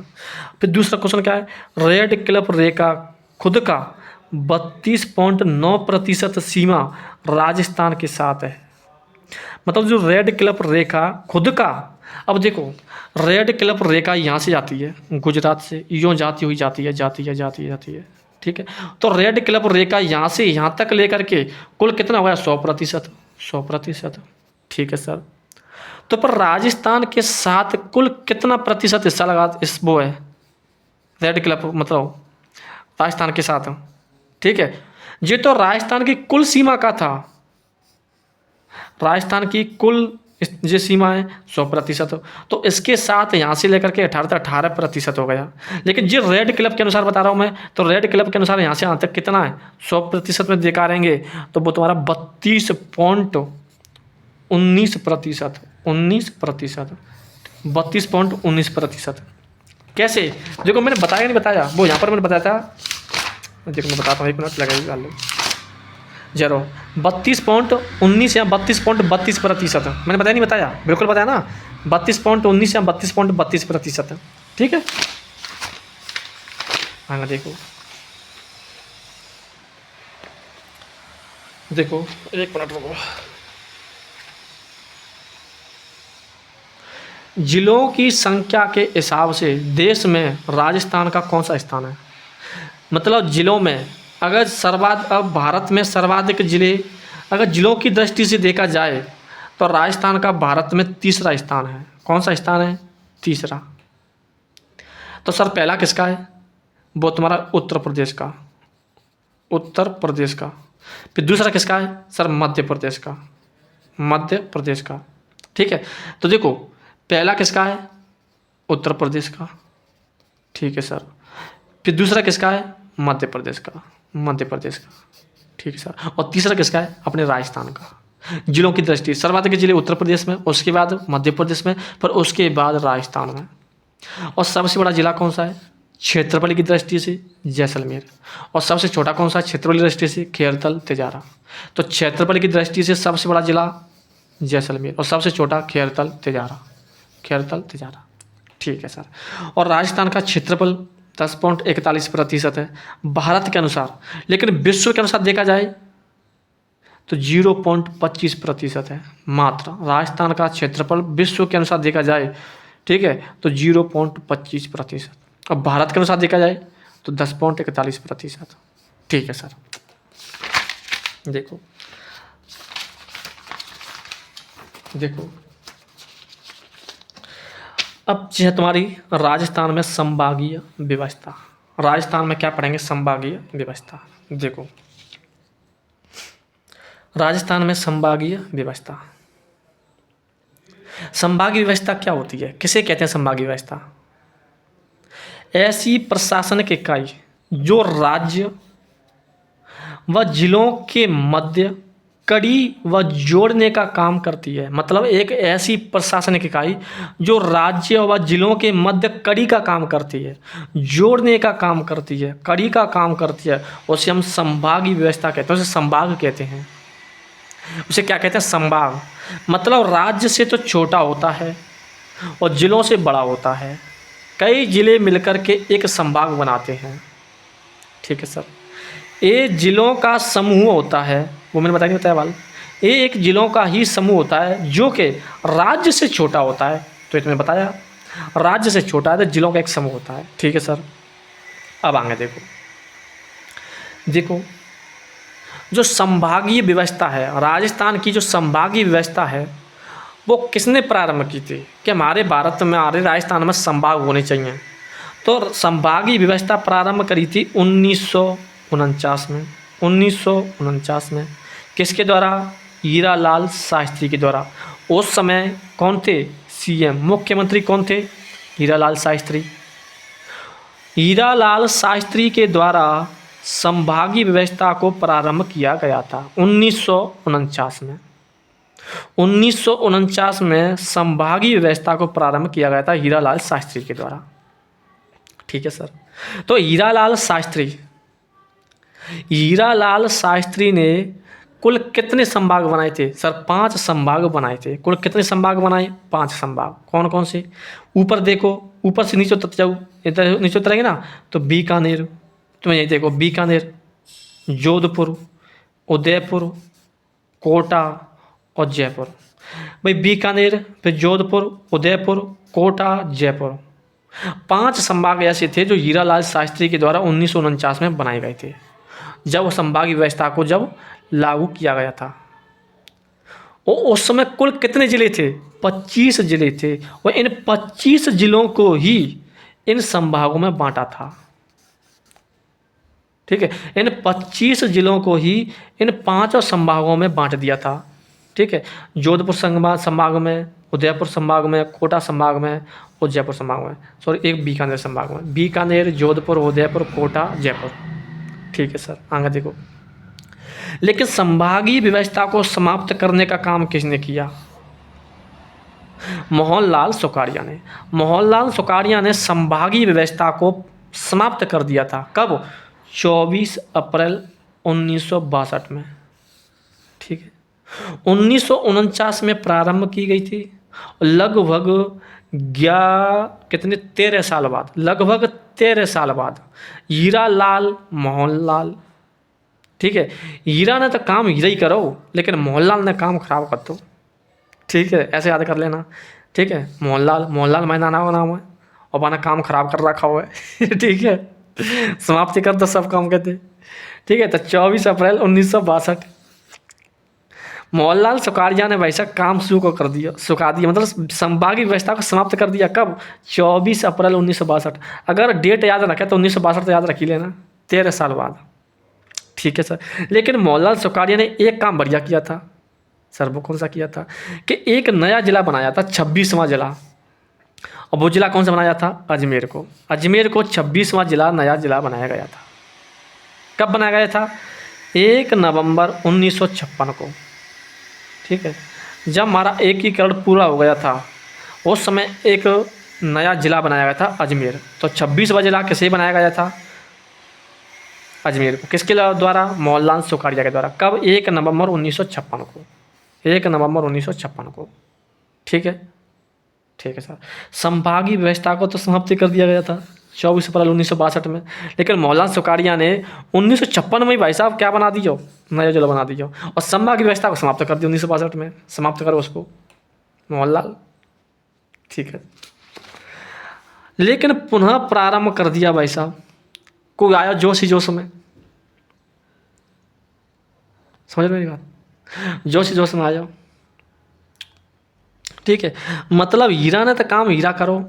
फिर दूसरा क्वेश्चन क्या है? रेड क्लिफ रेखा खुद का 32.9% सीमा राजस्थान के साथ है। मतलब जो रेड क्लिफ रेखा खुद का, अब देखो रेड क्लिफ रेखा यहाँ से जाती है, गुजरात से यूँ जाती हुई जाती है, जाती है, जाती है, जाती है, ठीक है। तो रेड क्लिफ रेखा यहाँ से यहाँ तक लेकर के कुल कितना हुआ? 100%, 100%, ठीक है सर। तो पर राजस्थान के साथ कुल कितना प्रतिशत हिस्सा लगा इस वो है रेड क्लिफ, मतलब राजस्थान के साथ, ठीक है। ये तो राजस्थान की कुल सीमा का था, राजस्थान की कुल ये सीमा है 100%, तो इसके साथ यहाँ से लेकर के 18% हो गया। लेकिन जो रेड क्लिफ के अनुसार बता रहा हूँ मैं, तो रेड क्लिफ के अनुसार यहाँ से यहाँ तक कितना है? 100% में दिखाएंगे तो वो तुम्हारा 32.19%, 19%, 32.19%। कैसे? देखो मैंने बताया नहीं बताया, वो यहाँ पर मैंने बताया था देखो मैं बताता हूँ, 1 मिनट लगेगा। लो 32.19 या 32.32% मैंने बताया नहीं बताया, बिल्कुल बताया ना, 32.19 या 32.32% है, ठीक है। हाँ देखो देखो 1 मिनट रुको। जिलों की संख्या के हिसाब से देश में राजस्थान का कौन सा स्थान है? मतलब जिलों में अगर अब भारत में सर्वाधिक जिले, अगर जिलों की दृष्टि से देखा जाए तो राजस्थान का भारत में तीसरा स्थान है। कौन सा स्थान है? तीसरा। तो सर पहला किसका है? वो तुम्हारा उत्तर प्रदेश का, उत्तर प्रदेश का। फिर दूसरा किसका है? सर मध्य प्रदेश का, मध्य प्रदेश का, ठीक है। तो देखो पहला किसका है? उत्तर प्रदेश का, ठीक है सर। फिर दूसरा किसका है? मध्य प्रदेश का, मध्य प्रदेश का, ठीक है सर। और तीसरा किसका है? अपने राजस्थान का। जिलों की दृष्टि सर्वाधिक जिले उत्तर प्रदेश में, उसके बाद मध्य प्रदेश में, पर उसके बाद राजस्थान में। और सबसे बड़ा जिला कौन सा है क्षेत्रफल की दृष्टि से? जैसलमेर। और सबसे छोटा कौन सा है क्षेत्रफल की दृष्टि से? खेरतल तिजारा। तो क्षेत्रफल की दृष्टि से सबसे बड़ा जिला जैसलमेर और सबसे छोटा खेरतल तिजारा, खेरतल तिजारा, ठीक है सर। और राजस्थान का क्षेत्रफल 10.41% है भारत के अनुसार, लेकिन विश्व के अनुसार देखा जाए तो 0.25% है मात्र। राजस्थान का क्षेत्रफल विश्व के अनुसार देखा जाए, ठीक है, तो 0.25%। और भारत के अनुसार देखा जाए तो 10.41%, ठीक है सर। देखो देखो अब है तुम्हारी राजस्थान में संभागीय व्यवस्था। राजस्थान में क्या पढ़ेंगे? संभागीय व्यवस्था। देखो राजस्थान में संभागीय व्यवस्था, संभागीय व्यवस्था क्या होती है, किसे कहते हैं संभागीय व्यवस्था? ऐसी प्रशासनिक इकाई जो राज्य व जिलों के मध्य कड़ी व जोड़ने का काम करती है। मतलब एक ऐसी प्रशासनिक इकाई जो राज्य व जिलों के मध्य कड़ी का काम करती है, जोड़ने का काम करती है, कड़ी का काम करती है, उसे हम संभागीय व्यवस्था कहते हैं, उसे संभाग कहते हैं। उसे क्या कहते हैं? संभाग। मतलब राज्य से तो छोटा होता है और जिलों से बड़ा होता है, कई जिले मिलकर के एक संभाग बनाते हैं, ठीक है सर। ये जिलों का समूह होता है, वो मैंने बताया नहीं बताया वाल, ये एक जिलों का ही समूह होता है जो कि राज्य से छोटा होता है। तो ये तुम्हें बताया राज्य से छोटा है तो जिलों का एक समूह होता है, ठीक है सर। अब आगे देखो देखो जो संभागीय व्यवस्था है, राजस्थान की जो संभागीय व्यवस्था है वो किसने प्रारंभ की थी कि हमारे भारत में, हमारे राजस्थान में संभाग होने चाहिए। तो संभागीय व्यवस्था प्रारंभ करी थी 1949 में। 1949 में किसके द्वारा? हीरालाल शास्त्री के द्वारा। उस समय कौन थे सीएम, मुख्यमंत्री कौन थे? हीरालाल शास्त्री। हीरालाल शास्त्री के द्वारा संभागीय व्यवस्था को प्रारंभ किया गया था 1949 में। 1949 में संभागीय व्यवस्था को प्रारंभ किया गया था हीरालाल शास्त्री के द्वारा, ठीक है सर। तो हीरालाल शास्त्री ने कुल कितने संभाग बनाए थे? सर 5 संभाग बनाए थे। कुल कितने संभाग बनाए? 5 संभाग। कौन कौन से? ऊपर देखो, ऊपर से नीचे उतर जाओ, इधर नीचे उतरेंगे ना तो बीकानेर, तुम्हें यही देखो, बीकानेर, जोधपुर, उदयपुर, कोटा और जयपुर। भाई बीकानेर, फिर जोधपुर, उदयपुर, कोटा, जयपुर, 5 संभाग ऐसे थे जो हीरालाल शास्त्री के द्वारा 1949 में बनाए गए थे, जब संभागीय व्यवस्था को जब लागू किया गया था। और उस समय कुल कितने जिले थे? 25 जिले थे। और इन 25 जिलों को ही इन संभागों में बांटा था, ठीक है। इन 25 जिलों को ही इन 5 संभागों में बांट दिया था, ठीक है। जोधपुर संभाग में, उदयपुर संभाग में, कोटा संभाग में और जयपुर संभाग में, सॉरी एक बीकानेर संभाग में। बीकानेर, जोधपुर, उदयपुर, कोटा, जयपुर, ठीक है सर। आगे देखो, लेकिन संभागीय व्यवस्था को समाप्त करने का काम किसने किया? मोहनलाल सुखाड़िया ने। मोहनलाल सुखाड़िया ने संभागीय व्यवस्था को समाप्त कर दिया था। कब? 24 अप्रैल 1962 में, ठीक है। 1949 में प्रारंभ की गई थी। लगभग कितने 13 साल बाद, लगभग 13 साल बाद हीरालाल मोहनलाल, ठीक है। हीरा ने तो काम हीरा ही करो, लेकिन मोहनलाल ने काम खराब कर दो, ठीक है। ऐसे याद कर लेना, ठीक है। मोहनलाल, मोहनलाल मेरा नाना का नाम है और मैंने काम खराब कर रखा हुआ है ठीक है। समाप्ति कर दो सब काम कहते, ठीक है। तो 24 अप्रैल 1962 मोहनलाल सुखाड़िया ने भाई साहब काम शुरू कर दिया, सुखा दिया, मतलब संभागीय व्यवस्था को समाप्त कर दिया। कब? 24 अप्रैल 1962। अगर डेट याद रखे तो 1962 तो याद रख ही लेना, 13 साल बाद, ठीक है सर। लेकिन मोहनलाल सुखाड़िया ने एक काम बढ़िया किया था सर, वो कौन सा किया था कि एक नया जिला बनाया था, 26वां जिला। और वो जिला कौन सा बनाया था? अजमेर को। अजमेर को 26वां जिला, नया जिला बनाया गया था। कब बनाया गया था? 1 नवंबर 1956 को, ठीक है। जब हमारा एकीकरण पूरा हो गया था उस समय एक नया जिला बनाया गया था अजमेर। तो 26वां जिला किसे बनाया गया था? अजमेर को। किसके द्वारा? मोहनलाल सुखाड़िया के द्वारा। कब? 1 नवंबर 1956 को, 1 नवंबर 1956 को, ठीक है, ठीक है सर। संभागीय व्यवस्था को तो समाप्ति कर दिया गया था 24 अप्रैल 1962 में, लेकिन मोहनलाल सुखाड़िया ने 1956 में ही भाई साहब क्या बना दिया? नया जिला बना दिया, और संभागीय व्यवस्था को समाप्त कर दिया 1962 में। समाप्त करो उसको मोहनलाल, ठीक है। लेकिन पुनः प्रारंभ कर दिया भाई साहब, कोई आया जोश ही जोश में, समझ मेरी बात, जोश ही जोश में आ जाओ, ठीक है। मतलब हीरा ने तो काम हीरा करो,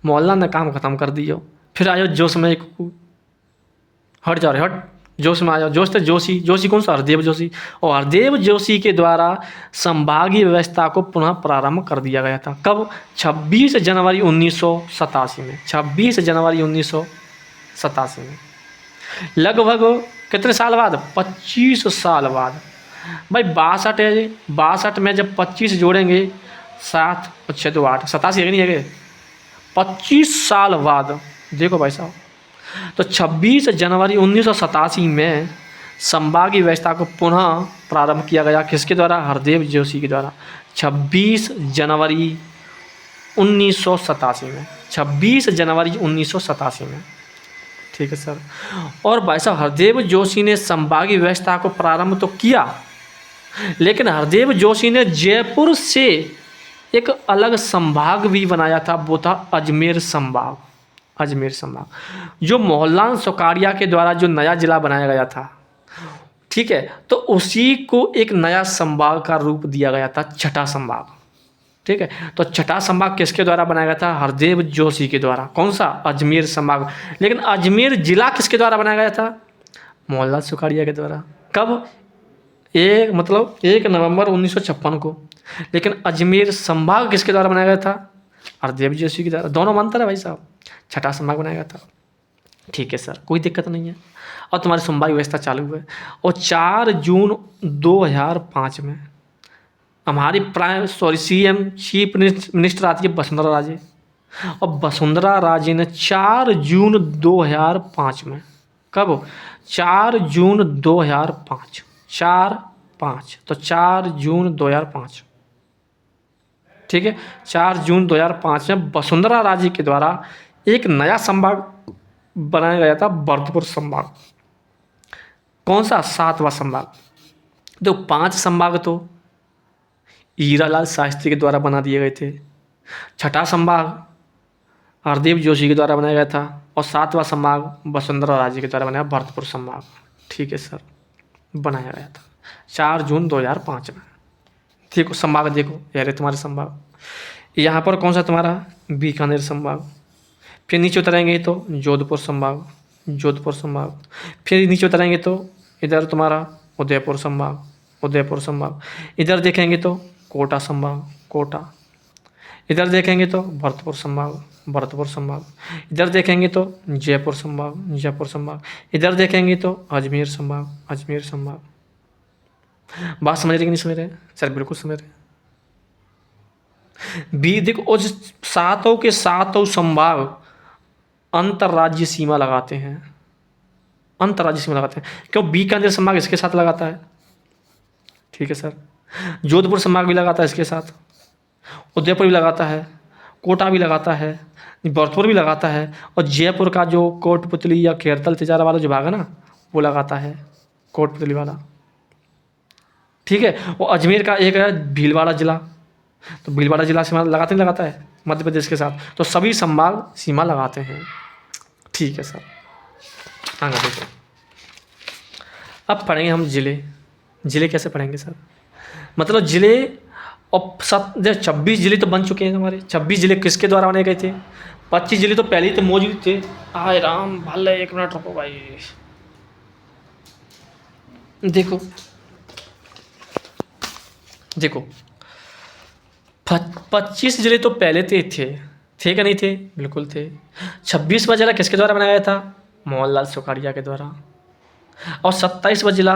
मोहल्ला ने काम खत्म कर दियो, फिर आयो जोश में एक हट जा रहे, हट जोश में आयो। जोश तो जोशी, जोशी कौन सा? हरदेव जोशी। और हरदेव जोशी के द्वारा संभागीय व्यवस्था को पुनः प्रारंभ कर दिया गया था। कब? 26 जनवरी 1987 में, 26 जनवरी 1987 में। लगभग कितने साल बाद? 25 साल बाद। भाई 62 है, 62 में जब 25 जोड़ेंगे 7 और 6 तो 8, 87 है कि नहीं है? 25 साल बाद देखो भाई साहब, तो 26 जनवरी 1987 में संभागीय व्यवस्था को पुनः प्रारंभ किया गया। किसके द्वारा? हरदेव जोशी के द्वारा। 26 जनवरी 1987 में, 26 जनवरी 1987 में, ठीक है सर। और भाई साहब हरदेव जोशी ने संभागीय व्यवस्था को प्रारंभ तो किया, लेकिन हरदेव जोशी ने जयपुर से एक अलग संभाग भी बनाया था, वो था अजमेर संभाग। अजमेर संभाग जो मोहनलाल सुखाड़िया के द्वारा जो नया जिला बनाया गया था, ठीक है, तो उसी को एक नया संभाग का रूप दिया गया था, छठा संभाग, ठीक है। तो छठा संभाग किसके द्वारा बनाया गया था? हरदेव जोशी के द्वारा। कौन सा? अजमेर संभाग। लेकिन अजमेर जिला किसके द्वारा बनाया गया था? मोहनलाल सुखाड़िया के द्वारा। कब? 1 नवंबर 1956 को। लेकिन अजमेर संभाग किसके द्वारा बनाया गया था? हरदेव जोशी के द्वारा। दोनों मानता है भाई साहब, छठा संभाग बनाया गया था, ठीक है सर, कोई दिक्कत नहीं है। और तुम्हारी संभागीय व्यवस्था चालू है। और 4 जून 2005 में हमारी CM चीफ मिनिस्टर आती है वसुंधरा राजे, और वसुंधरा राजे ने 4 जून 2005 में, कब? 4 जून 2005, 4/5, तो 4 जून 2005, ठीक है। 4 जून 2005 में वसुंधरा राजे के द्वारा एक नया संभाग बनाया गया था, भरतपुर संभाग। कौन सा? 7वां संभाग। तो 5 संभाग तो हीरालाल शास्त्री के द्वारा बना दिए गए थे, छठा संभाग हरदेव जोशी के द्वारा बनाया गया था, और 7वां संभाग वसुंधरा राजे के द्वारा बनाया भरतपुर संभाग, ठीक है सर, बनाया गया था 4 जून 2005 में। देखो संभाग, देखो यार तुम्हारे संभाग, यहाँ पर कौन सा तुम्हारा? बीकानेर संभाग। फिर नीचे उतरेंगे तो जोधपुर संभाग, जोधपुर संभाग। फिर नीचे उतरेंगे तो इधर तुम्हारा उदयपुर संभाग, उदयपुर संभाग। इधर देखेंगे तो कोटा संभाग, कोटा। इधर देखेंगे तो भरतपुर संभाग, भरतपुर संभाग। इधर देखेंगे तो जयपुर संभाग, जयपुर संभाग। इधर देखेंगे तो अजमेर संभाग, अजमेर संभाग। बात समझ रहे कि नहीं समझ रहे? सर बिल्कुल समझ रहे। भी देखो, और सातों के सातों संभाग अंतर्राज्यीय सीमा लगाते हैं, अंतर्राज्यीय सीमा लगाते हैं। क्यों? बीकानेर संभाग इसके साथ लगाता है, ठीक है सर। जोधपुर संभाग भी लगाता है इसके साथ, उदयपुर भी लगाता है, कोटा भी लगाता है, भरतपुर भी लगाता है, और जयपुर का जो कोटपुतली या खेरतल तिजारा वाला जो भाग है ना, वो लगाता है, कोटपुतली वाला, ठीक है। और अजमेर का एक है भीलवाड़ा जिला, तो भीलवाड़ा जिला सीमा लगाते नहीं लगाता है मध्य प्रदेश के साथ। तो सभी संभाग सीमा लगाते हैं, ठीक है सर। आगे देखो, अब पढ़ेंगे हम जिले। जिले कैसे पढ़ेंगे सर? मतलब जिले, और 26 जिले तो बन चुके हैं हमारे। 26 जिले किसके द्वारा बनाए गए थे? 25 जिले तो पहले ही तो मौजूद थे। आय राम, भले 1 मिनट रुको भाई। देखो देखो 25 जिले तो पहले थे क्या नहीं थे? बिल्कुल थे। 26वां जिला किसके द्वारा बनाया गया था? मोहनलाल सुखाड़िया के द्वारा। और 27वां जिला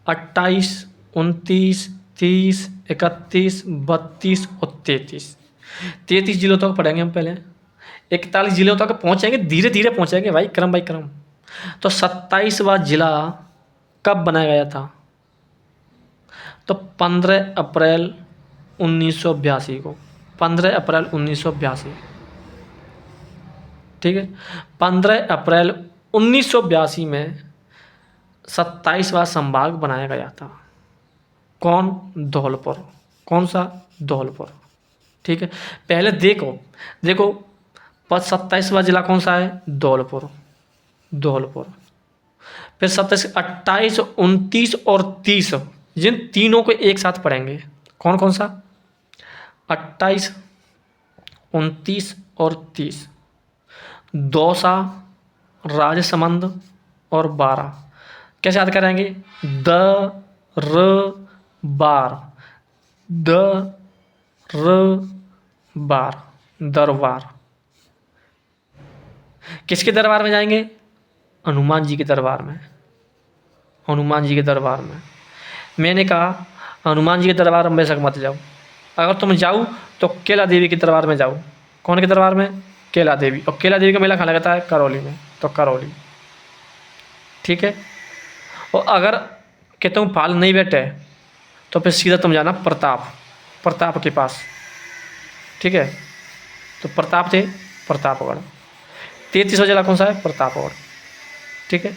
28, 29, 30, 31, 32 और 33 जिलों तक पढ़ेंगे हम पहले। 41 जिलों तक पहुँचेंगे, धीरे धीरे पहुँचेंगे भाई, क्रम बाई क्रम। तो 27वां जिला कब बनाया गया था? तो 15 अप्रैल 1982 को, 15 अप्रैल 1982, ठीक है। 15 अप्रैल 1982 में 27वां संभाग बनाया गया था। कौन? धौलपुर। कौन सा? धौलपुर, ठीक है। पहले देखो 27वां जिला कौन सा है? धौलपुर। फिर 27, 28, 29 और 30, जिन तीनों को एक साथ पढ़ेंगे। कौन कौन सा? 28, 29 और 30। दौसा, राजसमंद और बारा। कैसे याद करेंगे? दरबार, दरबार। किसके दरबार में जाएंगे? हनुमान जी के दरबार में। हनुमान जी के दरबार में। मैंने कहा हनुमान जी के दरबार में बेशक मत जाओ। अगर तुम जाओ तो केला देवी के दरबार में जाओ। कौन के दरबार में? केला देवी। और केला देवी का मेला कहाँ लगता है? करौली में। तो करौली, ठीक है। और अगर कि तुम फाल नहीं बैठे तो फिर सीधा तुम जाना प्रताप के पास, ठीक है। तो प्रताप थे, प्रतापगढ़। 33वां जिला कौन सा है? प्रतापगढ़, ठीक है।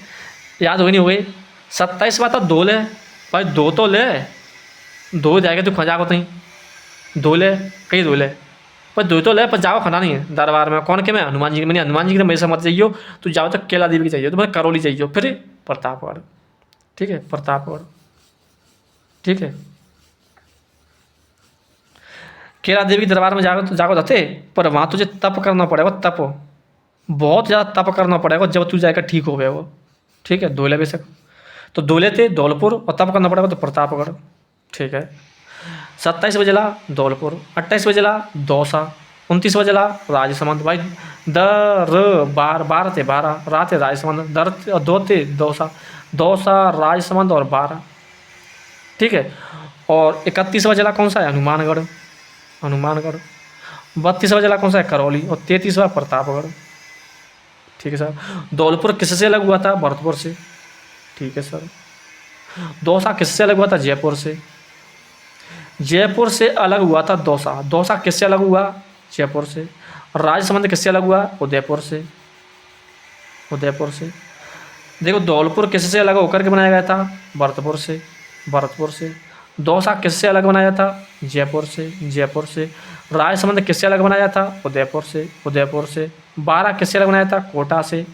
याद हो नहीं हो गई? 27वां तो दो ले भाई, दो तो ले, दो जाएगा तो खजा को नहीं, दो ले, कई दो ले, पर दो तो ले, पर जाओ खाना नहीं है दरबार में। कौन के? मैं हनुमान जी के। मैंने हनुमान जी के मेरे से मत जाइयो, तो जाओ तो केला देवी की चाहिए, तो मैं करौली चाहिए, फिर प्रतापगढ़, ठीक है। प्रतापगढ़, ठीक है। केला देवी के दरबार में जाओ जाते, पर वहाँ तुझे तप करना पड़ेगा, तप, बहुत ज़्यादा तप करना पड़ेगा जब तू जाएगा ठीक हो गया वो, ठीक है। दोले बेशक, तो दोले थे धौलपुर, और तप करना पड़ेगा तो प्रतापगढ़, ठीक है। 27वां जिला धौलपुर, 28वां जिला दौसा, 29वां जिला राजसमंद। भाई बारह थे, 12 रा थे राजसमंद, दो थे दौसा राजसमंद और 12, ठीक है। और 31वां जिला कौन सा है? हनुमानगढ़। 32वां जिला कौन सा है? करौली। और 33वां प्रतापगढ़, ठीक है सर। धौलपुर किससे अलग हुआ था? भरतपुर से, ठीक है सर। दौसा किससे अलग हुआ था? जयपुर से। जयपुर से अलग हुआ था दौसा। दौसा किससे अलग हुआ? जयपुर से। राजसमंद किससे अलग हुआ? उदयपुर से। देखो धौलपुर किससे अलग होकर के बनाया गया था? भरतपुर से। दौसा किससे अलग बनाया था? जयपुर से। राजसमंद किससे अलग बनाया था? उदयपुर से। बारा किससे अलग बनाया था? कोटा से।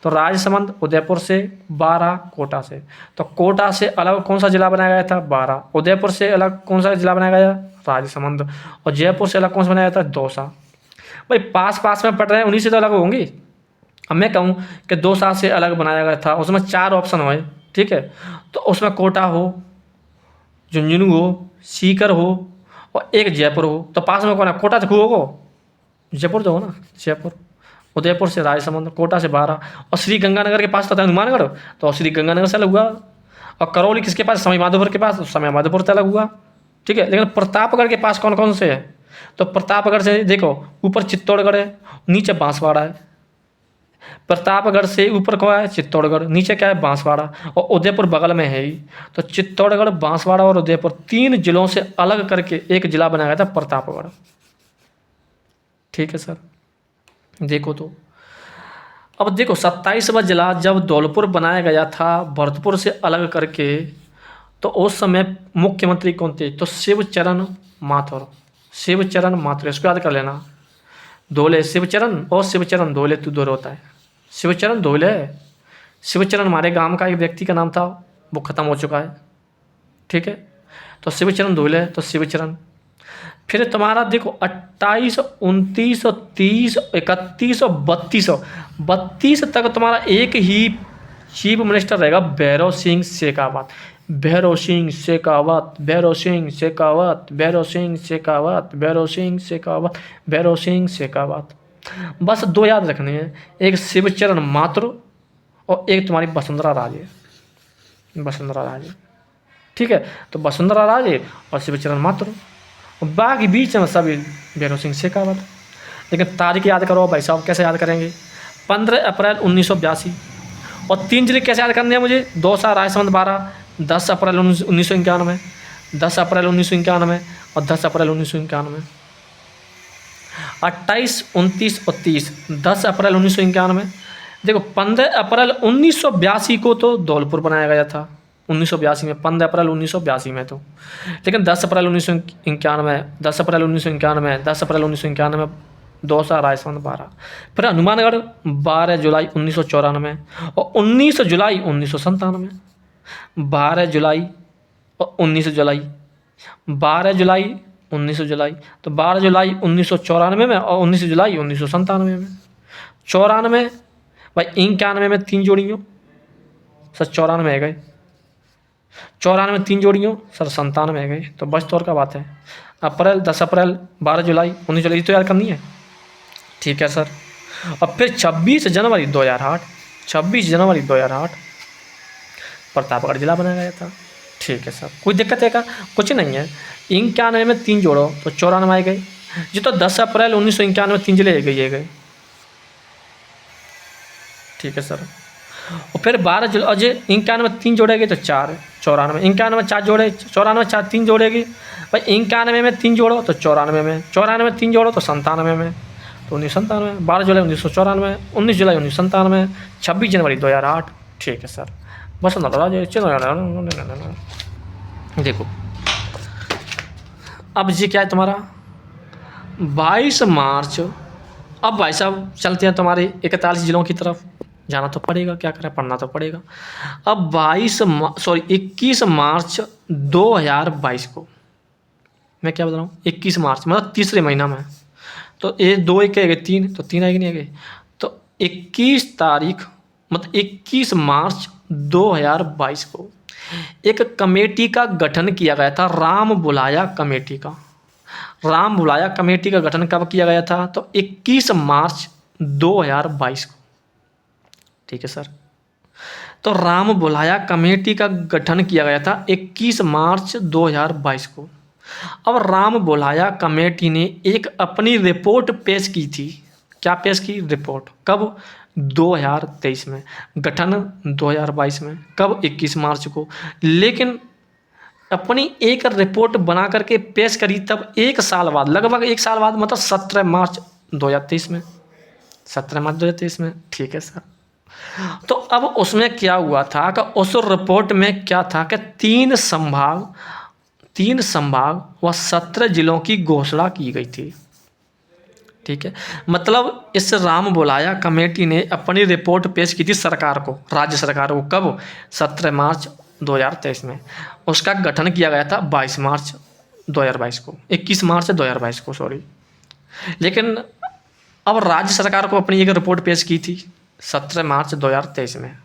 तो राजसमंद, उदयपुर से, बारा, कोटा से। तो कोटा से अलग कौन सा जिला बनाया गया था? बारा। उदयपुर से अलग कौन सा जिला बनाया गया? राजसमंद। और जयपुर से अलग कौन सा बनाया था? दौसा। भाई पास में पढ़ रहे हैं, उन्हीं से तो अलग होंगी। अब मैं कहूँ कि दौसा से अलग बनाया गया था, उसमें 4 ऑप्शन हो, ठीक है। तो उसमें कोटा हो, झुंझुनू हो, सीकर हो और एक जयपुर हो। तो पास में कौन है? कोटा से होगा, जयपुर तो हो ना, जयपुर। उदयपुर से राजसमंद, कोटा से बारा, और श्री गंगानगर के पास तो था हनुमानगढ़, तो श्री गंगानगर से अलग हुआ। और करौली किसके पास? समय माधोपुर के पास, समय माधोपुर से अलग हुआ, ठीक है। लेकिन प्रतापगढ़ के पास कौन कौन से है? तो प्रतापगढ़ से देखो, ऊपर चित्तौड़गढ़ है, नीचे बांसवाड़ा है, प्रतापगढ़ से ऊपर क्या है, चित्तौड़गढ़, नीचे क्या है, बांसवाड़ा, और उदयपुर बगल में है ही। तो चित्तौड़गढ़, बांसवाड़ा और उदयपुर 3 जिलों से अलग करके एक जिला बनाया गया था, प्रतापगढ़। ठीक है सर। देखो तो अब देखो 27वां जिला जब धौलपुर बनाया गया था भरतपुर से अलग करके, तो उस समय मुख्यमंत्री कौन थे, तो शिवचरण माथुर। शिवचरण माथुर, इसको याद कर लेना। धोले शिवचरण और शिवचरण धोले तू दोहरा होता है। शिवचरण धोले, शिवचरण हमारे गांव का एक व्यक्ति का नाम था, वो खत्म हो चुका है। ठीक है, तो शिवचरण धोले, तो शिवचरण। फिर तुम्हारा देखो 28, 29, 30, 31 और 32 तक तुम्हारा एक ही चीफ मिनिस्टर रहेगा, भैरव सिंह शेखावत। भैरव सिंह शेखावत, भैरव सिंह शेखावत, भैरव सिंह शेखावत, भैरव सिंह शेखावत, भैरव सिंह शेखावत। बस 2 याद रखने हैं, एक शिवचरण माथुर और एक तुम्हारी वसुंधरा राजे। वसुंधरा राजे, ठीक है। तो वसुंधरा राजे और शिवचरण माथुर, बाकी बीच में सभी भैरव सिंह शेखावत। लेकिन तारीख याद करो भाई साहब, कैसे याद करेंगे, 15 अप्रैल 1982। और 3 जिले कैसे याद करने हैं मुझे, दौसा, राजसमंद, बारह। 10 अप्रैल 1991, 10 अप्रैल 1991 और 10 अप्रैल 1991। 28, 29 और 30, 10 अप्रैल 1991। देखो 15 अप्रैल 1982 को तो धौलपुर बनाया गया था, 1982 में, 15 अप्रैल 1982 में तो। लेकिन 10 अप्रैल 1991, 10 अप्रैल 1991, 10 अप्रैल 1991 दौसा, राजसमंद, 12। फिर हनुमानगढ़ 12 जुलाई 1994 और 19 जुलाई 1997। 12 जुलाई और 19 जुलाई, 12 जुलाई 19 जुलाई, तो 12 जुलाई 1994 में और 19 जुलाई 1997 में। 94 भाई 91 में 3 जोड़ियों सर, 94 गए। 94 में 3 जोड़ियों सर, 97 गए। तो बस तौर का बात है, अप्रैल, 10 अप्रैल, 12 जुलाई, 19 जुलाई तो याद करनी है। ठीक है सर। और फिर 26 जनवरी 2008, 26 जनवरी 2008 प्रतापगढ़ जिला बनाया गया था। ठीक है सर, कोई दिक्कत है क्या, कुछ नहीं है। 91 में 3 जोड़ो तो 94 आ गए जी। तो 10 अप्रैल 1991 में 3 जिले गए। ठीक है सर। और फिर 12 जुलाई अजय 91 में 3 जोड़ेगी तो 4, 94। 91 में 4 जोड़े, 94 4 3 जोड़ेगी भाई। 91 में 3 जोड़ो तो 94 में, 94 में 3 जोड़ो तो 97 में, तो 1997। 12 जुलाई 1994, 19 जुलाई 1997, 26 जनवरी 2008। ठीक है सर। बस देखो अब ये क्या है तुम्हारा 22 मार्च। अब भाई साहब चलते हैं तुम्हारे 41 जिलों की तरफ, जाना तो पड़ेगा, क्या करें, पढ़ना तो पड़ेगा। अब 21 मार्च 2022 को, मैं क्या बता रहा हूँ, 21 मार्च मतलब तीसरे महीना में। तो ये 2 1 गए 3, तो 3 आएगी नहीं आएगी। तो 21 तारीख मतलब 21 मार्च 2022 को एक कमेटी का गठन किया गया था, राम बुलाया कमेटी का। राम बुलाया कमेटी का गठन कब किया गया था, तो 21 मार्च 2022 को। ठीक है सर। तो राम बुलाया कमेटी का गठन किया गया था 21 मार्च 2022 को। अब राम बुलाया कमेटी ने एक अपनी रिपोर्ट पेश की थी। क्या पेश की, रिपोर्ट। कब, 2023 में। गठन 2022 में। कब, 21 मार्च को। लेकिन अपनी एक रिपोर्ट बना करके पेश करी तब 1 साल बाद, लगभग 1 साल बाद, मतलब 17 मार्च 2023 में। 17 मार्च 2023 में। ठीक है सर। तो अब उसमें क्या हुआ था कि उस रिपोर्ट में क्या था कि 3 संभाग व 17 जिलों की घोषणा की गई थी। ठीक है, मतलब इस राम बुलाया कमेटी ने अपनी रिपोर्ट पेश की थी सरकार को, राज्य सरकार को। कब, 17 मार्च 2023 में। उसका गठन किया गया था 22 मार्च 2022 को, 21 मार्च 2022 को, सॉरी। लेकिन अब राज्य सरकार को अपनी एक रिपोर्ट पेश की थी 17 मार्च 2023 में।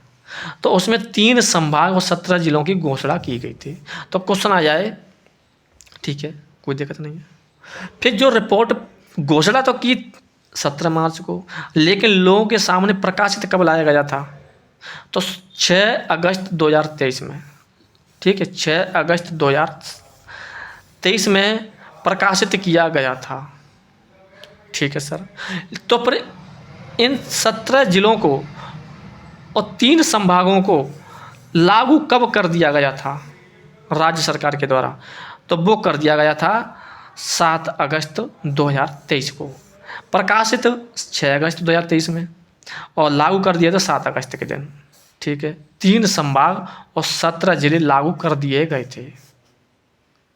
तो उसमें 3 संभाग और 17 जिलों की घोषणा की गई थी। तो क्वेश्चन आ जाए, ठीक है, कोई दिक्कत नहीं है। फिर जो रिपोर्ट घोषणा तो की 17 मार्च को, लेकिन लोगों के सामने प्रकाशित कब लाया गया था, तो 6 अगस्त 2023 में। ठीक है, 6 अगस्त 2023 में प्रकाशित किया गया था। ठीक है सर। तो फिर इन 17 जिलों को और 3 संभागों को लागू कब कर दिया गया था राज्य सरकार के द्वारा? तो वो कर दिया गया था 7 अगस्त 2023 को, प्रकाशित 6 अगस्त 2023 में, और लागू कर दिया था 7 अगस्त के दिन। ठीक है, 3 संभाग और 17 जिले लागू कर दिए गए थे।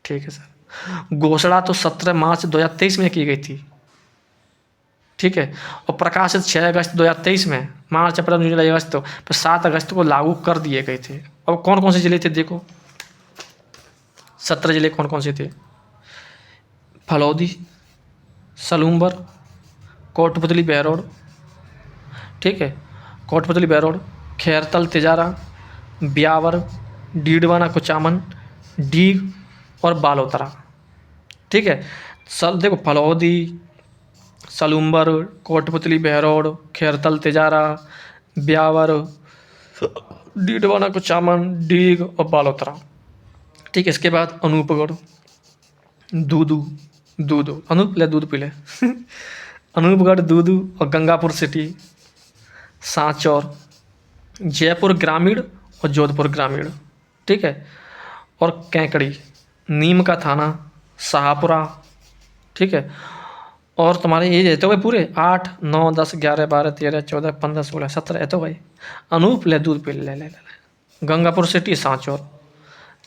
ठीक है सर, घोषणा तो 17 मार्च 2023 में की गई थी। ठीक है, और प्रकाशित 6 अगस्त 2023 में, मार्च अप्रैल जून जुलाई अगस्त, फिर 7 अगस्त को लागू कर दिए गए थे। अब कौन कौन से जिले थे देखो, 17 जिले कौन कौन से थे? फलौदी, सलूम्बर, कोटपुतली बहरोड, ठीक है, कोटपुतली बहरोड, खैरतल तिजारा, ब्यावर, डीडवाना कुचामन, डीग और बालोतरा। ठीक है, देखो फलौदी, सलूम्बर, कोटपुतली बहरोड, खैरतल तिजारा, ब्यावर, डीडवाना कुचामन, डीग और बालोतरा। ठीक है, इसके बाद अनूपगढ़, दूदू, अनूप ले दूध पी ले अनूपगढ़, दूदू और गंगापुर सिटी, सांचौर, जयपुर ग्रामीण और जोधपुर ग्रामीण। ठीक है, और कैंकड़ी, नीम का थाना, शाहपुरा। ठीक है, और तुम्हारे ये रहते हो भाई पूरे 8, 9, 10, 11, 12, 13, 14, 15, 16, 17 रहते हो भाई। अनूप ले दूध पी ले, गंगापुर सिटी, सांचौर,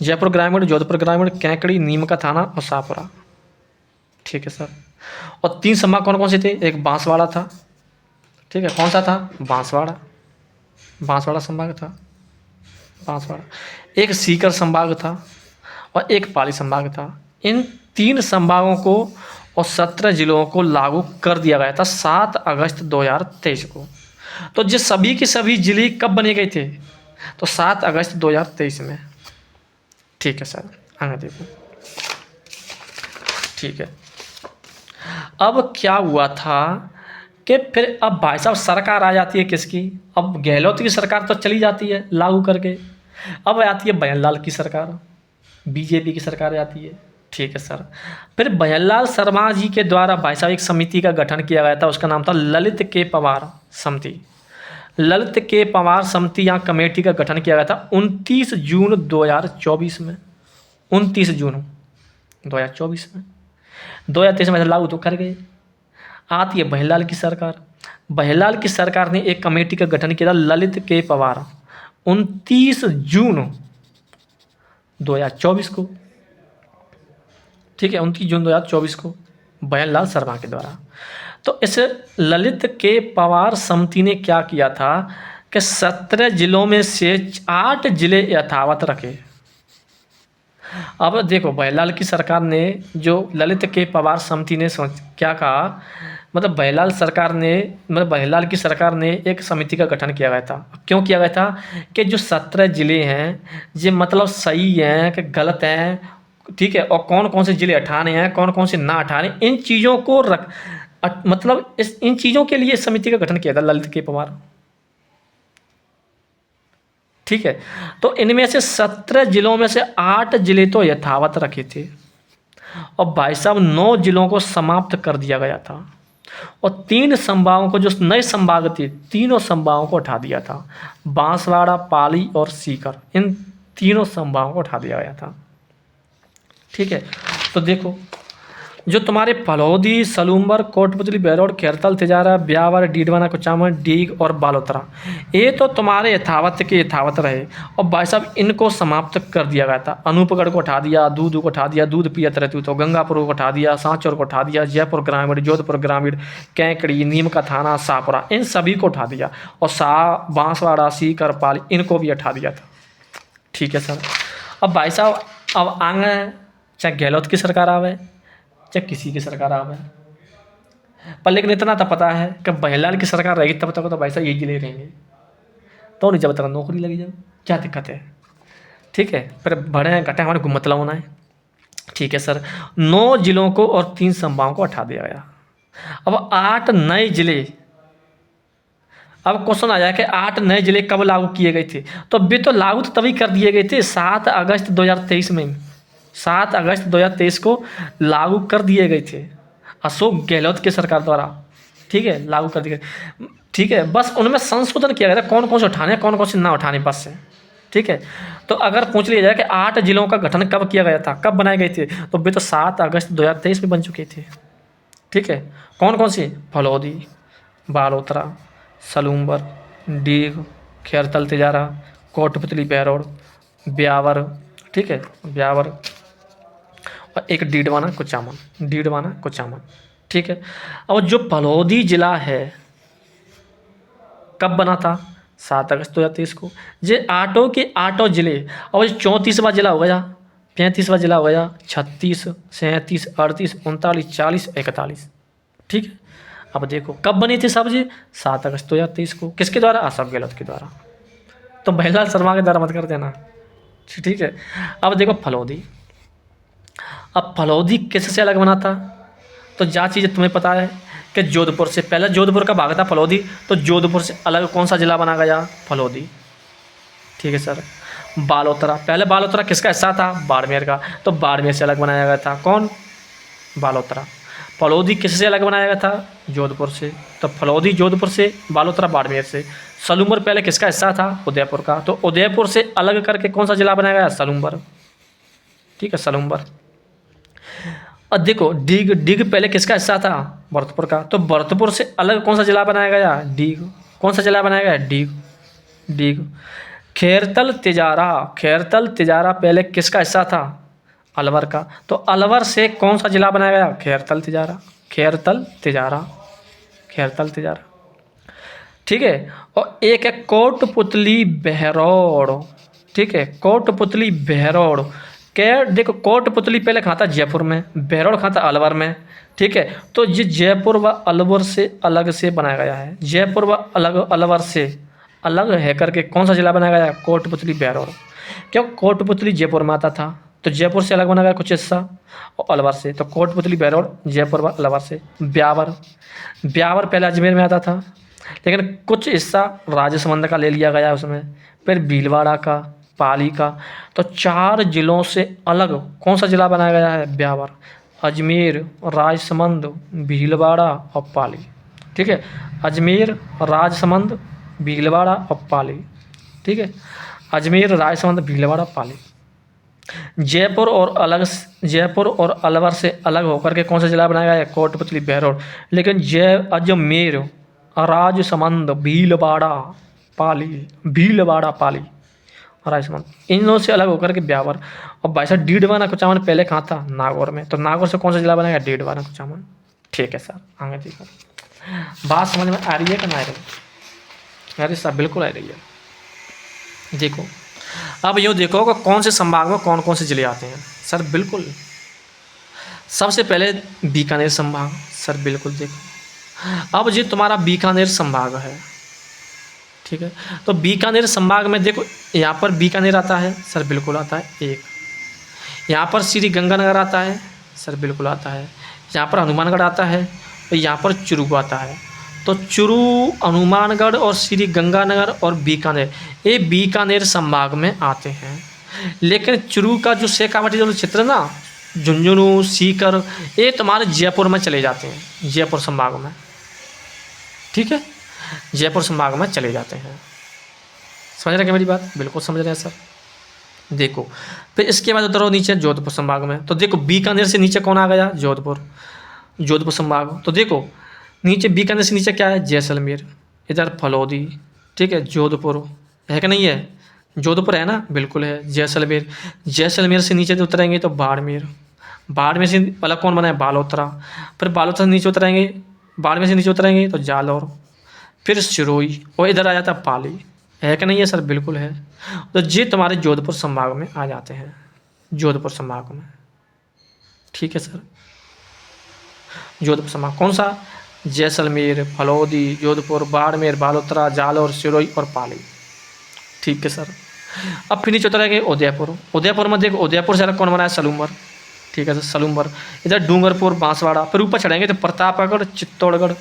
जयपुर ग्रामीण, जोधपुर ग्रामीण, कैंकड़ी, नीम का थाना और शाहपुरा। ठीक है सर, और 3 संभाग कौन कौन से थे? एक बांसवाड़ा था। ठीक है, कौन सा था? बांसवाड़ा संभाग था, बांसवाड़ा। एक सीकर संभाग था और एक पाली संभाग था। इन 3 संभागों को और 17 जिलों को लागू कर दिया गया था 7 अगस्त 2023 को। तो ये सभी के सभी जिले कब बने गए थे? तो 7 अगस्त 2023 में। ठीक है सर, आगे देखो। ठीक है, अब क्या हुआ था कि फिर अब भाई साहब सरकार आ जाती है किसकी? अब गहलोत की सरकार तो चली जाती है लागू करके, अब आती है भयनलाल की सरकार, बीजेपी की सरकार आती है। ठीक है सर, फिर भयनलाल शर्मा जी के द्वारा भाई साहब एक समिति का गठन किया गया था, उसका नाम था ललित के पवार समिति। ललित के पवार समिति या कमेटी का गठन किया गया था 29 जून 2024 में। 29 जून 2024 में, 2023 में लागू तो कर गए। आती है भयनलाल की सरकार। भयनलाल की सरकार ने एक कमेटी का गठन किया था ललित के पवार 29 जून 2024 को। ठीक है, 29 जून 2024 को भयनलाल शर्मा के द्वारा। तो इस ललित के पवार समिति ने क्या किया था कि 17 जिलों में से 8 जिले यथावत रखे। अब देखो भयनलाल की सरकार ने, जो ललित के पवार समिति ने क्या कहा, मतलब भयनलाल की सरकार ने एक समिति का गठन किया गया था। क्यों किया गया था कि जो 17 जिले हैं ये मतलब सही हैं कि गलत हैं, ठीक है, और कौन कौन से जिले हटाने हैं, कौन कौन से ना हटाने, इन चीज़ों को मतलब इन चीज़ों के लिए समिति का गठन किया था ललित के पवार। ठीक है, तो इनमें से 17 जिलों में से 8 जिले तो यथावत रखे थे और भाई साहब 9 जिलों को समाप्त कर दिया गया था और 3 संभागों को, जो नए संभाग थे, तीनों संभागों को उठा दिया था। बांसवाड़ा, पाली और सीकर, इन तीनों संभागों को उठा दिया गया था। ठीक है, तो देखो जो तुम्हारे फलौदी, सलूम्बर, कोटपुतली बहरोड, खैरतल तिजारा, ब्यावर, डीडवाना कुचामन, डीग और बालोतरा, ये तो तुम्हारे यथावत के यथावत रहे और भाई साहब इनको समाप्त कर दिया गया था। अनूपगढ़ को उठा दिया, दूदू को उठा दिया, दूध पियत रहती तो गंगापुर को उठा दिया, सांचौर को उठा दिया, जयपुर ग्रामीण, जोधपुर ग्रामीण, कैंकड़ी, नीम का थाना, शाहपुरा, इन सभी को उठा दिया और बांसवाड़ा, सीकर, पाली, इनको भी उठा दिया था। ठीक है सर, अब भाई साहब अब आगे चाहे गहलोत की सरकार आवे चाहे किसी की सरकार आवे, पर लेकिन इतना तो पता है कि भयनलाल की सरकार रहेगी तब तक तो भाई साहब यही जिले रहेंगे, तो नहीं जब तक नौकरी लगी जाए, क्या दिक्कत है? ठीक है, फिर बढ़े घटे हमारे को मतलब होना है। ठीक है सर, 9 जिलों को और 3 संभागों को हटा दिया गया। अब 8 नए जिले, अब क्वेश्चन आ जाए कि 8 नए जिले कब लागू किए गए थे? तो वे तो लागू तो तभी कर दिए गए थे 7 अगस्त 2023 में। 7 अगस्त 2023 को लागू कर दिए गए थे अशोक गहलोत के सरकार द्वारा। ठीक है, लागू कर दिए गए। ठीक है, बस उनमें संशोधन किया गया था कौन कौन से उठाने कौन कौन से ना उठाने बस से। ठीक है, तो अगर पूछ लिया जाए कि 8 जिलों का गठन कब किया गया था, कब बनाए गए थे, तो वे तो 7 अगस्त 2023 में बन चुके थे। ठीक है, कौन कौन सी, फलौदी, बालोतरा, सलूम्बर, डीग, खैरतल तिजारा, कोटपुतली बहरोड़, ब्यावर। ठीक है, ब्यावर और एक डीडवाना कुचामन, डीडवाना कुचामन। ठीक है, और जो फलौदी जिला है कब बना था, 7 अगस्त 2023 को। ये आठों के आठों जिले, और 34वां जिला हो गया, 35वां जिला हो गया, 36, 37, 38, 39, 40, 41। ठीक है, अब देखो कब बनी थी सब जी, 7 अगस्त 2023 को। किसके द्वारा, आसफ गहलोत के द्वारा। तो महिला शर्मा के द्वारा मत कर देना। ठीक है, अब देखो फलौदी, अब फलौदी किससे अलग बना था, तो जा चीज़ तुम्हें पता है कि जोधपुर से, पहले जोधपुर का भाग था फलौदी, तो जोधपुर से अलग कौन सा जिला बना गया, फलौदी। ठीक है सर, बालोतरा, पहले बालोतरा किसका हिस्सा था, बाड़मेर का, तो बाड़मेर से अलग बनाया गया था, कौन, बालोतरा। फलौदी किससे अलग बनाया गया था, जोधपुर से, तो फलौदी जोधपुर से, बालोतरा बाड़मेर से। सलूम्बर पहले किसका हिस्सा था, उदयपुर का, तो उदयपुर से अलग करके कौन सा जिला बनाया गया, सलूम्बर। ठीक है, सलूम्बर। और देखो डीग, डीग पहले किसका हिस्सा था, भरतपुर का, तो भरतपुर से अलग कौन सा जिला बनाया गया, डीग। कौन सा जिला बनाया गया, डीग, डीग। खैरतल तिजारा, खैरतल तिजारा पहले किसका हिस्सा था, अलवर का, तो अलवर से कौन सा जिला बनाया गया, खैरतल तिजारा, खैरतल तिजारा, खैरतल तिजारा। ठीक है, और एक है कोटपुतली बहरोड़। ठीक है, कोटपुतली बहरोड़ के, देखो कोटपुतली पहले कहाँ था, जयपुर में, बहरोड़ कहाँ था, अलवर में। ठीक है, तो ये जयपुर व अलवर से अलग से बनाया गया है, जयपुर व अलग अलवर से अलग है करके कौन सा जिला बनाया गया, कोटपुतली बहरोड़। क्यों, कोटपुतली जयपुर में आता था, तो जयपुर से अलग बना गया कुछ हिस्सा, और अलवर से, तो कोटपुतली बहरोड़ जयपुर व अलवर से। ब्यावर, ब्यावर पहले अजमेर में आता था, लेकिन कुछ हिस्सा राजसमंद का ले लिया गया उसमें, फिर भीलवाड़ा का, पाली का, तो 4 जिलों से अलग कौन सा जिला बनाया गया है, ब्यावर। अजमेर, राजसमंद, भीलवाड़ा और पाली। ठीक है, अजमेर, राजसमंद, भीलवाड़ा और पाली। ठीक है, अजमेर, राजसमंद, भीलवाड़ा, पाली। जयपुर और अलवर से अलग होकर के कौन सा जिला बनाया गया है, कोटपुतली बहरोड़। लेकिन अजमेर, राजसमंद, भीलवाड़ा, पाली, भीलवाड़ा, पाली, राजसमंद, इन दोनों से अलग होकर के ब्यावर। और भाई साहब डीडवाना कुचामन पहले कहाँ था, नागौर में, तो नागौर से कौन सा जिला बनाया, डीडवाना कुचामन। ठीक है सर, आगे देखो, बात समझ में आ रही है कि ना आ रही है, अरे सर बिल्कुल आ रही है। देखो अब यूँ देखो कि कौन से संभाग में कौन कौन से जिले आते हैं, सर बिल्कुल। सबसे पहले बीकानेर संभाग, सर बिल्कुल देखो, अब ये तुम्हारा बीकानेर संभाग है। ठीक है, तो बीकानेर संभाग में देखो, यहाँ पर बीकानेर आता है, सर बिल्कुल आता है एक। यहाँ पर श्री गंगानगर आता है, सर बिल्कुल आता है। यहाँ पर हनुमानगढ़ आता है, और यहाँ पर चुरू आता है। तो चुरू, हनुमानगढ़ और श्री गंगानगर और बीकानेर, ये बीकानेर संभाग में आते हैं। लेकिन चुरू का जो शेखावाटी जो क्षेत्र है ना, झुंझुनू, सीकर, ये तुम्हारे जयपुर में चले जाते हैं, जयपुर संभाग में। ठीक है, जयपुर संभाग में चले जाते हैं। समझ रहे हैं क्या मेरी बात, बिल्कुल समझ रहे हैं सर। देखो फिर इसके बाद उतरो नीचे जोधपुर संभाग में, तो देखो बीकानेर से नीचे कौन आ गया, जोधपुर, जोधपुर संभाग। तो देखो नीचे बीकानेर से नीचे क्या है, जैसलमेर, इधर फलौदी। ठीक है, जोधपुर है कि नहीं है, जोधपुर है ना, बिल्कुल है। जैसलमेर, जैसलमेर से नीचे उतरेंगे तो बाड़मेर, बाड़मेर से अलग कौन बना है, बालोतरा। फिर बालोतरा से नीचे उतरेंगे, बाड़मेर से नीचे उतरेंगे तो जालौर, फिर सिरोही, और इधर आ जाता है पाली। है कि नहीं है, सर बिल्कुल है। तो ये तुम्हारे जोधपुर संभाग में आ जाते हैं, जोधपुर संभाग में। ठीक है सर, जोधपुर संभाग कौन सा, जैसलमेर, फलौदी, जोधपुर, बाड़मेर, बालोतरा, जालौर, सिरोही और पाली। ठीक है सर, अब फिर नीचे उतरेंगे उदयपुर, उदयपुर में देखो, उदयपुर से अलग कौन बना है, सलूम्बर। ठीक है सर, सलूम्बर, इधर डूंगरपुर, बांसवाड़ा, फिर ऊपर चढ़ेंगे तो प्रतापगढ़, चित्तौड़गढ़,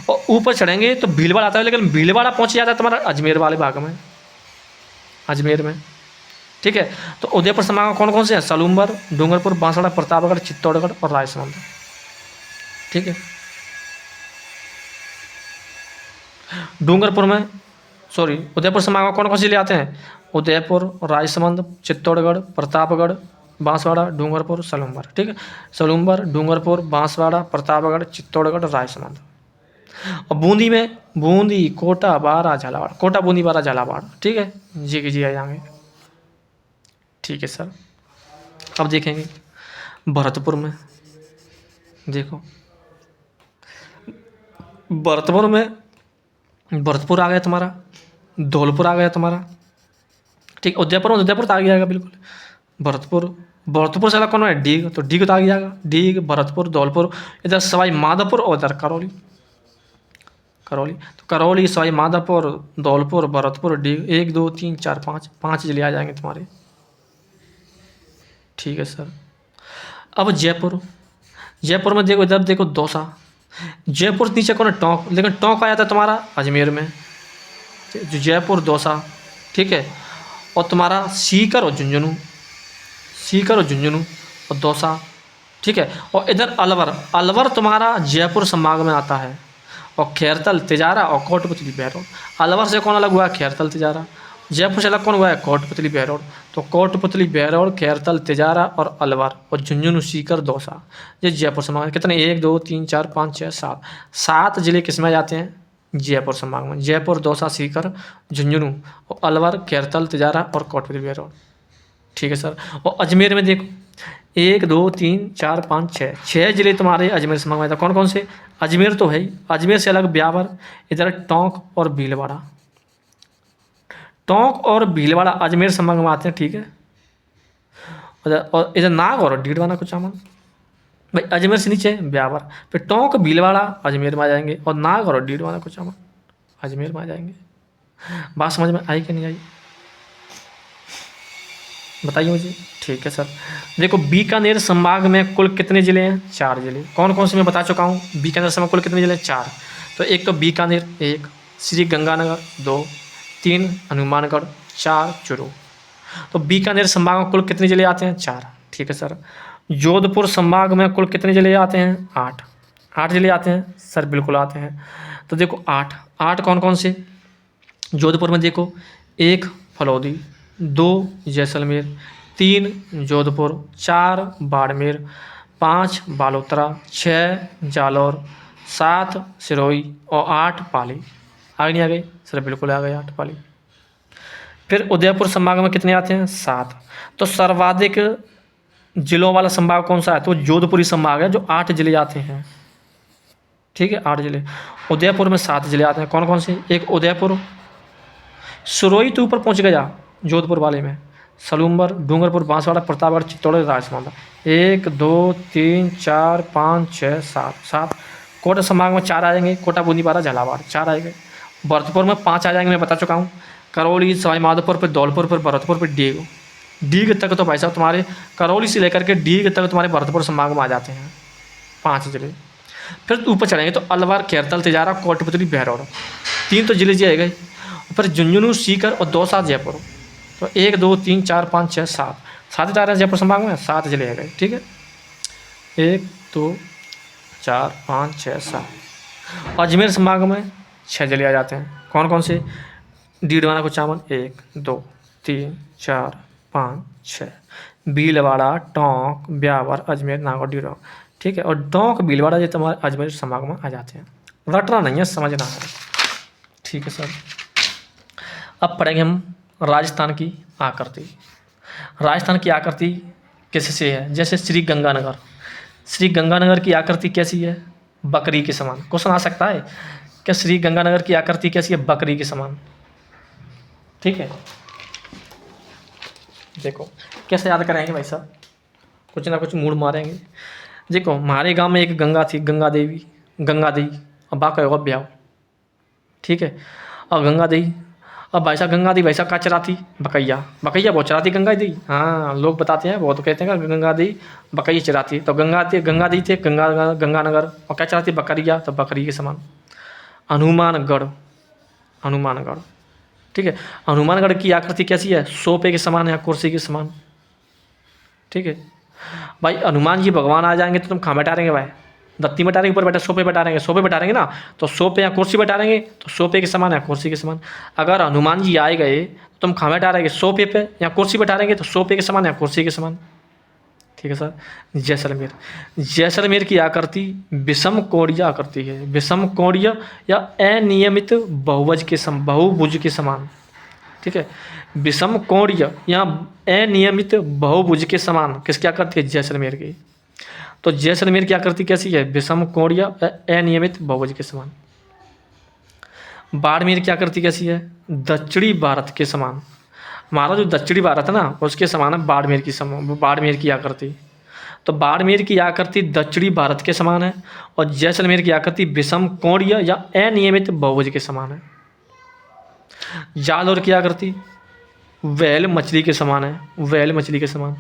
और ऊपर चढ़ेंगे तो भीलवाड़ा आता है। लेकिन भीलवाड़ा पहुंच जाता है तुम्हारा अजमेर वाले भाग में, अजमेर में। ठीक है, तो उदयपुर संभाग में कौन कौन से हैं, सलूम्बर, डूंगरपुर, बांसवाड़ा, प्रतापगढ़, चित्तौड़गढ़ और राजसमंद। ठीक है, डूंगरपुर में, सॉरी, उदयपुर संभाग में कौन कौन से जिले आते हैं? उदयपुर, राजसमंद, चित्तौड़गढ़, प्रतापगढ़, बांसवाड़ा, डूंगरपुर, सलूम्बर। ठीक है, सलूम्बर, डूंगरपुर, बांसवाड़ा, प्रतापगढ़, चित्तौड़गढ़, राजसमंद। और बूंदी में बूंदी, कोटा, बारा, झालावाड़। कोटा, बूंदी, बारा, झालावाड़। ठीक है, जी की जी आ जाएंगे। ठीक है सर। अब देखेंगे भरतपुर में, देखो भरतपुर में, भरतपुर आ गया तुम्हारा, धौलपुर आ गया तुम्हारा। ठीक, उदयपुर में उदयपुर तो आ जाएगा बिल्कुल। भरतपुर, भरतपुर से अलग कौन है? डीग, तो डीग तो आ जाएगा। डीग, भरतपुर, धौलपुर, इधर सवाई माधोपुर और इधर करौली। करौली, तो करौली, सवाई माधोपुर, धौलपुर, भरतपुर, डीग, 1 2 3 4 5 जिले आ जाएंगे तुम्हारे। ठीक है सर। अब जयपुर, जयपुर में देखो, इधर देखो दौसा। जयपुर नीचे कौन है? टोंक, लेकिन टोंक आया था तुम्हारा अजमेर में। जो जयपुर, दौसा, ठीक है, और तुम्हारा सीकर और झुंझुनू, सीकर और झुंझुनू और दौसा। ठीक है, और इधर अलवर, अलवर तुम्हारा जयपुर संभाग में आता है। और खैरतल, तिजारा और कोटपुतली, बहरौल। अलवर से कौन अलग हुआ है? खैरतल, तिजारा। जयपुर से अलग कौन हुआ है? कोटपुतली, बहरौल। तो कोटपुतली, बहरौल, खैरतल, तिजारा और अलवर और झुंझुनू, सीकर, दौसा, ये जयपुर संभाग। कितने? 1 2 3 4 5 6 7, 7 जिले किस में जाते हैं? जयपुर संभाग में। जयपुर, दौसा, सीकर, झुंझुनू और अलवर, खैरतल, तिजारा और कोटपुतली, बहरौल। ठीक है सर। और अजमेर में देखो, 1 2 3 4 5 6, 6 जिले तुम्हारे अजमेर संभाग में। कौन कौन से? अजमेर तो है ही, अजमेर से अलग ब्यावर, इधर टोंक और भीलवाड़ा। टोंक और भीलवाड़ा अजमेर संभाग में आते हैं। ठीक है, और इधर नाग और डीडवाना कुचामन। भाई अजमेर से नीचे ब्यावर, फिर टोंक, भीलवाड़ा अजमेर में आ जाएंगे, और नाग और डीडवाना कुचामन अजमेर में आ जाएंगे। बात समझ में आई कि नहीं आई? बताइए मुझे। ठीक है सर। देखो बीकानेर संभाग में कुल कितने ज़िले हैं? 4 जिले। कौन कौन से मैं बता चुका हूँ। बीकानेर संभाग कुल कितने ज़िले? 4। तो एक तो बीकानेर, 1 श्री गंगानगर, 2 3 हनुमानगढ़, 4 चूरू। तो बीकानेर संभाग में कुल कितने ज़िले आते हैं? 4। ठीक है सर। जोधपुर संभाग में कुल कितने ज़िले आते हैं? 8। 8 जिले आते हैं सर, बिल्कुल आते हैं। तो देखो 8 कौन कौन से? जोधपुर में देखो, 1 फलौदी, 2 जैसलमेर, 3 जोधपुर, 4 बाड़मेर, 5 बालोतरा, 6 जालौर, 7 सिरोही और 8 पाली। आगे नहीं आ गई सर? बिल्कुल आ गए 8 पाली। फिर उदयपुर संभाग में कितने आते हैं? 7। तो सर्वाधिक जिलों वाला संभाग कौन सा है? तो जोधपुरी संभाग है, जो 8 जिले आते हैं। ठीक है, 8 जिले। उदयपुर में 7 जिले आते हैं। कौन कौन से? एक उदयपुर, सिरोही तो ऊपर पहुँच गया जोधपुर वाले में, सलूम्बर, डूंगरपुर, बांसवाड़ा, प्रतापगढ़, चित्तौड़गढ़, राजसमंद। 1 2 3 4 5 6 7। कोटा संभाग में 4 आ जाएंगे, कोटा, बूंदी, बारा, झालावाड़, 4 आएंगे। भरतपुर में 5 आ जाएंगे, मैं बता चुका हूँ। करौली, सवाई माधोपुर, पर धौलपुर, पर भरतपुर, पर डीग। डीग तक तो भाई साहब तुम्हारे करौली से लेकर के डीग तक तुम्हारे भरतपुर संभाग में आ जाते हैं 5 जिले। फिर ऊपर चढ़ेंगे तो अलवर, खैरतल, तिजारा, कोटपुतली, बहरौल, 3 तो जिले जी आए गए। फिर झुंझुनू, सीकर और दौसा, जयपुर। तो 1 2 3 4 5 6 7, 7 ही आ रहे हैं जयपुर संभाग में, 7 जिले आ गए। ठीक है, 1 2 4 5 6 7। अजमेर संभाग में 6 जिले आ जाते हैं। कौन कौन से? डीडवाना कुचामन, 1 2 3 4 5 6। भीलवाड़ा, टोंक, ब्यावर, अजमेर, नागौर, डीडवाना। ठीक है, और टोंक, भीलवाड़ा ये तुम्हारे अजमेर संभाग में आ जाते हैं। रटना नहीं है, समझना है। ठीक है सर। अब पढ़ेंगे हम राजस्थान की आकृति। राजस्थान की आकृति कैसे है? जैसे श्री गंगानगर, श्री गंगानगर की आकृति कैसी है? बकरी के समान। क्वेश्चन आ सकता है क्या श्री गंगानगर की आकृति कैसी है? बकरी के समान। ठीक है, देखो कैसे याद करेंगे भाई साहब, कुछ ना कुछ मूड मारेंगे। देखो हमारे गांव में एक गंगा थी, गंगा देवी, गंगा दी, अब बाका होगा ब्याह। ठीक है, और गंगा दी, अब भाई साहब गंगा दी भाई साहब का चराती? बकैया, बकैया बहुत चराती गंगा दी। हाँ, लोग बताते हैं, बहुत कहते हैं गंगा दी बकैया चराती। तो गंगा दी थे गंगानगर, और क्या चराती? बकरिया, तो बकरी के समान। हनुमानगढ़, हनुमानगढ़, ठीक है, हनुमानगढ़ की आकृति कैसी है? सोफे के समान है, कुर्सी के समान। ठीक है भाई, हनुमान जी भगवान आ जाएंगे तो तुम कहाँ बैठा रहेंगे भाई? दत्ती बैठा रहेंगे, ऊपर बैठा सोफे बैठा रहेंगे, सोफे बैठा रहेंगे ना, तो सोफे या कुर्सी बैठा रहेंगे तो सोफे के समान या कुर्सी के समान। अगर हनुमान जी आए गए तो तुम कहाँ बैठा रहेंगे, सोफे पे या कुर्सी बैठा रहेंगे तो सोफे के समान या कुर्सी के समान। ठीक है सर। जैसलमेर, जैसलमेर की आकृति विषम कोणीय आकृति है, विषम कोणीय या अनियमित बहुभुज के समान। ठीक है, विषम कोणीय या अनियमित बहुभुज के समान किसकी आकृति है, जैसलमेर की। तो जैसलमेर की आकृति कैसी है, विषम कोणीय अनियमित बहुभुज के समान। बाड़मेर की आकृति कैसी है, दक्षिणी भारत के समान। हमारा जो दक्षिणी भारत है ना उसके समान है बाड़मेर की आकृति। तो बाड़मेर की आकृति दक्षिणी भारत के समान है और जैसलमेर की आकृति विषम कोणीय या अनियमित बहुभुज के समान है। जालौर की आकृति व्हेल मछली के समान है, व्हेल मछली के समान।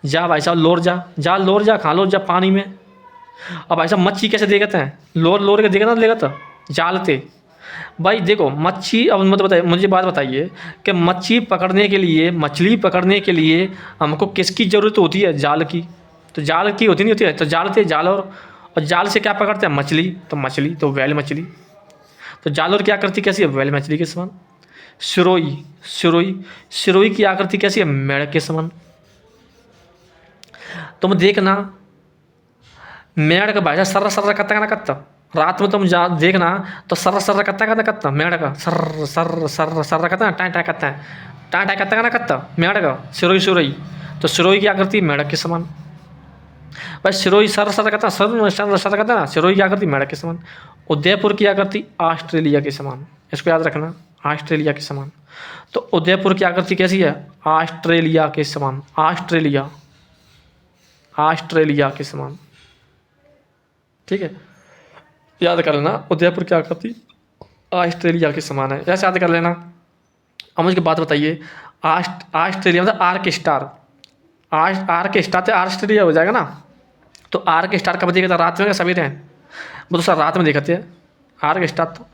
जा भाई साहब लोर जा लोर जा, खा लोर जा पानी में। अब भाई साहब मच्छी कैसे देखते हैं, लोर के देखना लेगा तो जालते। भाई देखो मच्छी, अब मतलब बताइए, मुझे बात बताइए कि मच्छी पकड़ने के लिए, मछली पकड़ने के लिए हमको किसकी ज़रूरत होती है, जाल की। तो जाल की होती नहीं होती है, तो जाल और जाल से क्या पकड़ते हैं, मछली। तो मछली तो व्हेल मछली। तो जाल और की आकृति कैसी है, व्हेल मछली के समान। सिरोही की आकृति कैसी है, मेढक के समान। तुम देखना मेढक भाई सर्र सर्र कत्ता ना कत्ता, रात में तुम जा देखना तो सर्र सर्र कत्ता मेढक सर्र सर्र सर्र सर्र कत्ता टाँ टाँ कत्ता ना कत्ता मेढक सिरोही। तो सिरोही की आकृति मेढक के समान। भाई सिरोही सर्र सर्र कत्ता ना, सिरोही की आकृति मेढक के समान। उदयपुर की आकृति ऑस्ट्रेलिया के समान, इसको याद रखना, ऑस्ट्रेलिया के समान। तो उदयपुर की आकृति कैसी है, ऑस्ट्रेलिया के समान, ऑस्ट्रेलिया के समान। ठीक है, याद कर लेना उदयपुर की आकृति ऑस्ट्रेलिया के समान है, ऐसे याद कर लेना। अब मुझे बात बताइए, ऑस्ट्रेलिया मतलब आर के स्टार तो ऑस्ट्रेलिया हो जाएगा ना। तो आर के स्टार कब देखा था, रात में या सवेरे हैं, वो तो सर रात में देखते हैं आर के स्टार। तो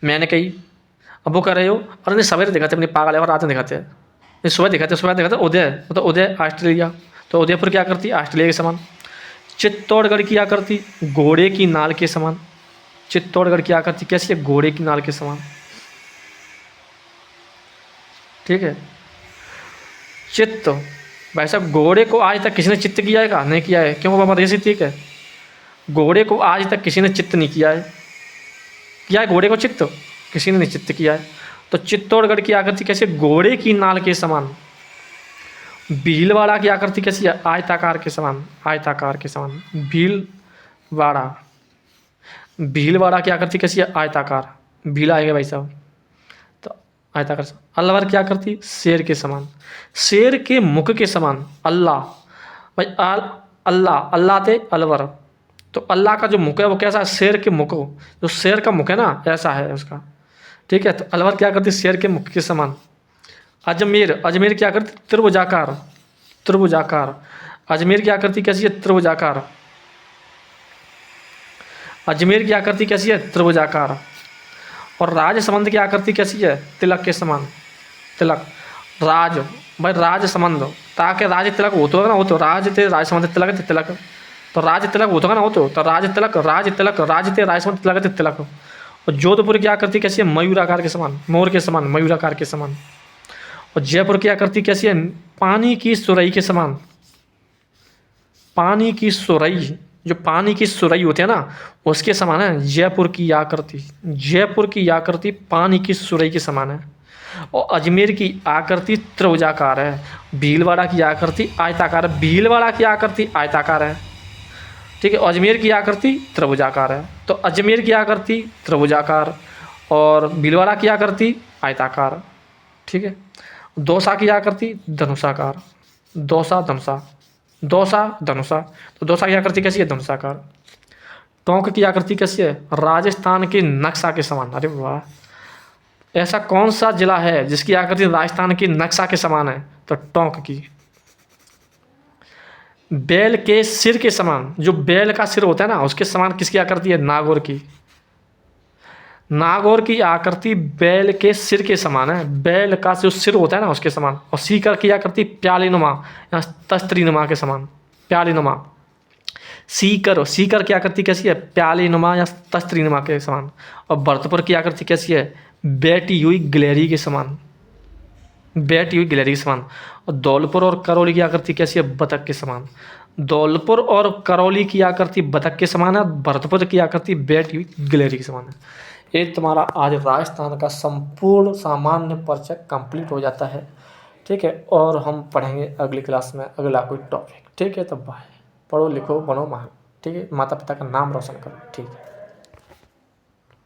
मैंने कही, अब वो कह रहे हो अरे नहीं सवेरे दिखाते, अपनी पागल है और रात में दिखाते हैं, नहीं सुबह दिखाते उदय, मतलब उदय ऑस्ट्रेलिया। तो उदयपुर की आकृति ऑस्ट्रेलिया के समान। चित्तौड़गढ़ की आकृति घोड़े की नाल के समान। चित्तौड़गढ़ की आकृति कैसी है, घोड़े की नाल के समान। ठीक है, चित्त भाई साहब, घोड़े को आज तक किसी ने चित्त किया है, नहीं किया है, क्यों बाबा देसी। ठीक है, घोड़े को आज तक किसी ने चित्त नहीं किया है घोड़े को चित्त किसी ने नहीं चित्त किया है। तो चित्तौड़गढ़ की आकृति कैसी है, घोड़े की नाल के समान। भीलवाड़ा की आकृति कैसी है, आयताकार के समान। भीलवाड़ा की आकृति कैसी है, आयताकार, भीला आएगा भाई साहब, तो आयताकार। अलवर की आकृति शेर के समान, शेर के मुख के समान। अल्लाह भाई अल्लाह थे अलवर, तो अल्लाह का जो मुख है वो कैसा है, शेर के मुख, जो शेर का मुख है ना ऐसा है उसका। ठीक है, तो अलवर की आकृति शेर के मुख के समान। अजमेर की आकृति त्रिभुजाकार। अजमेर की आकृति कैसी है, त्रिभुजाकार। अजमेर की आकृति कैसी है, त्रिभुजाकार। और राजसमंद की आकृति कैसी है, तिलक के समान। तिलक राजसमंद, ताकि राज तिलक होता होगा ना, हो तो राजसमंद तिलक तिलक, तो राज तिलक होता होगा ना, हो तो राज तिलक राजसमंद तिलक तिलक। और जोधपुर की आकृति कैसी है, मयूराकार के समान, मोर के समान, मयूराकार के समान। और जयपुर की आकृति कैसी है, पानी की सुरई के समान। पानी की सुरई, जो पानी की सुरई होती है ना उसके समान है जयपुर की आकृति पानी की सुरई के समान है। और अजमेर की आकृति त्रिभुजाकार है। भीलवाड़ा की आकृति आयताकार है। ठीक है, अजमेर की आकृति त्रिभुजाकार है। तो अजमेर की आकृति त्रिभुजाकार और भीलवाड़ा की आकृति आयताकार। ठीक है, दौसा की आकृति धनुषाकार। दौसा धनुषा, तो दौसा की आकृति कैसी है, धनुषाकार। टोंक की आकृति कैसी है, राजस्थान के नक्शा के समान। अरे वाह, ऐसा कौन सा जिला है जिसकी आकृति राजस्थान के नक्शा के समान है, तो टोंक की। बैल के सिर के समान, जो बैल का सिर होता है ना उसके समान किसकी आकृति है, नागौर की। नागौर की आकृति बैल के सिर के समान है, बैल का जो सिर होता है ना उसके समान। और सीकर की आकृति प्यालीनुमा या तस्त्रीनुमा के समान, प्यालीनुमा। सीकर, सीकर की आकृति कैसी है? प्याली नुमा या तस्त्री नुमा के समान। और बर्तपुर की आकृति कैसी है? बैठी हुई गिलहरी के समान, बैठी हुई गिलहरी के समान। और धौलपुर और करौली की आकृति कैसी है? बतख के समान। धौलपुर और करौली की आकृति बतख के समान है, भरतपुर की आकृति बैठी हुई गिलहरी के समान है। ये तुम्हारा आज राजस्थान का संपूर्ण सामान्य परिचय कंप्लीट हो जाता है। ठीक है, और हम पढ़ेंगे अगली क्लास में अगला कोई टॉपिक। ठीक है, तब बाय। पढ़ो लिखो बनो महान। ठीक है, माता पिता का नाम रोशन करो। ठीक है।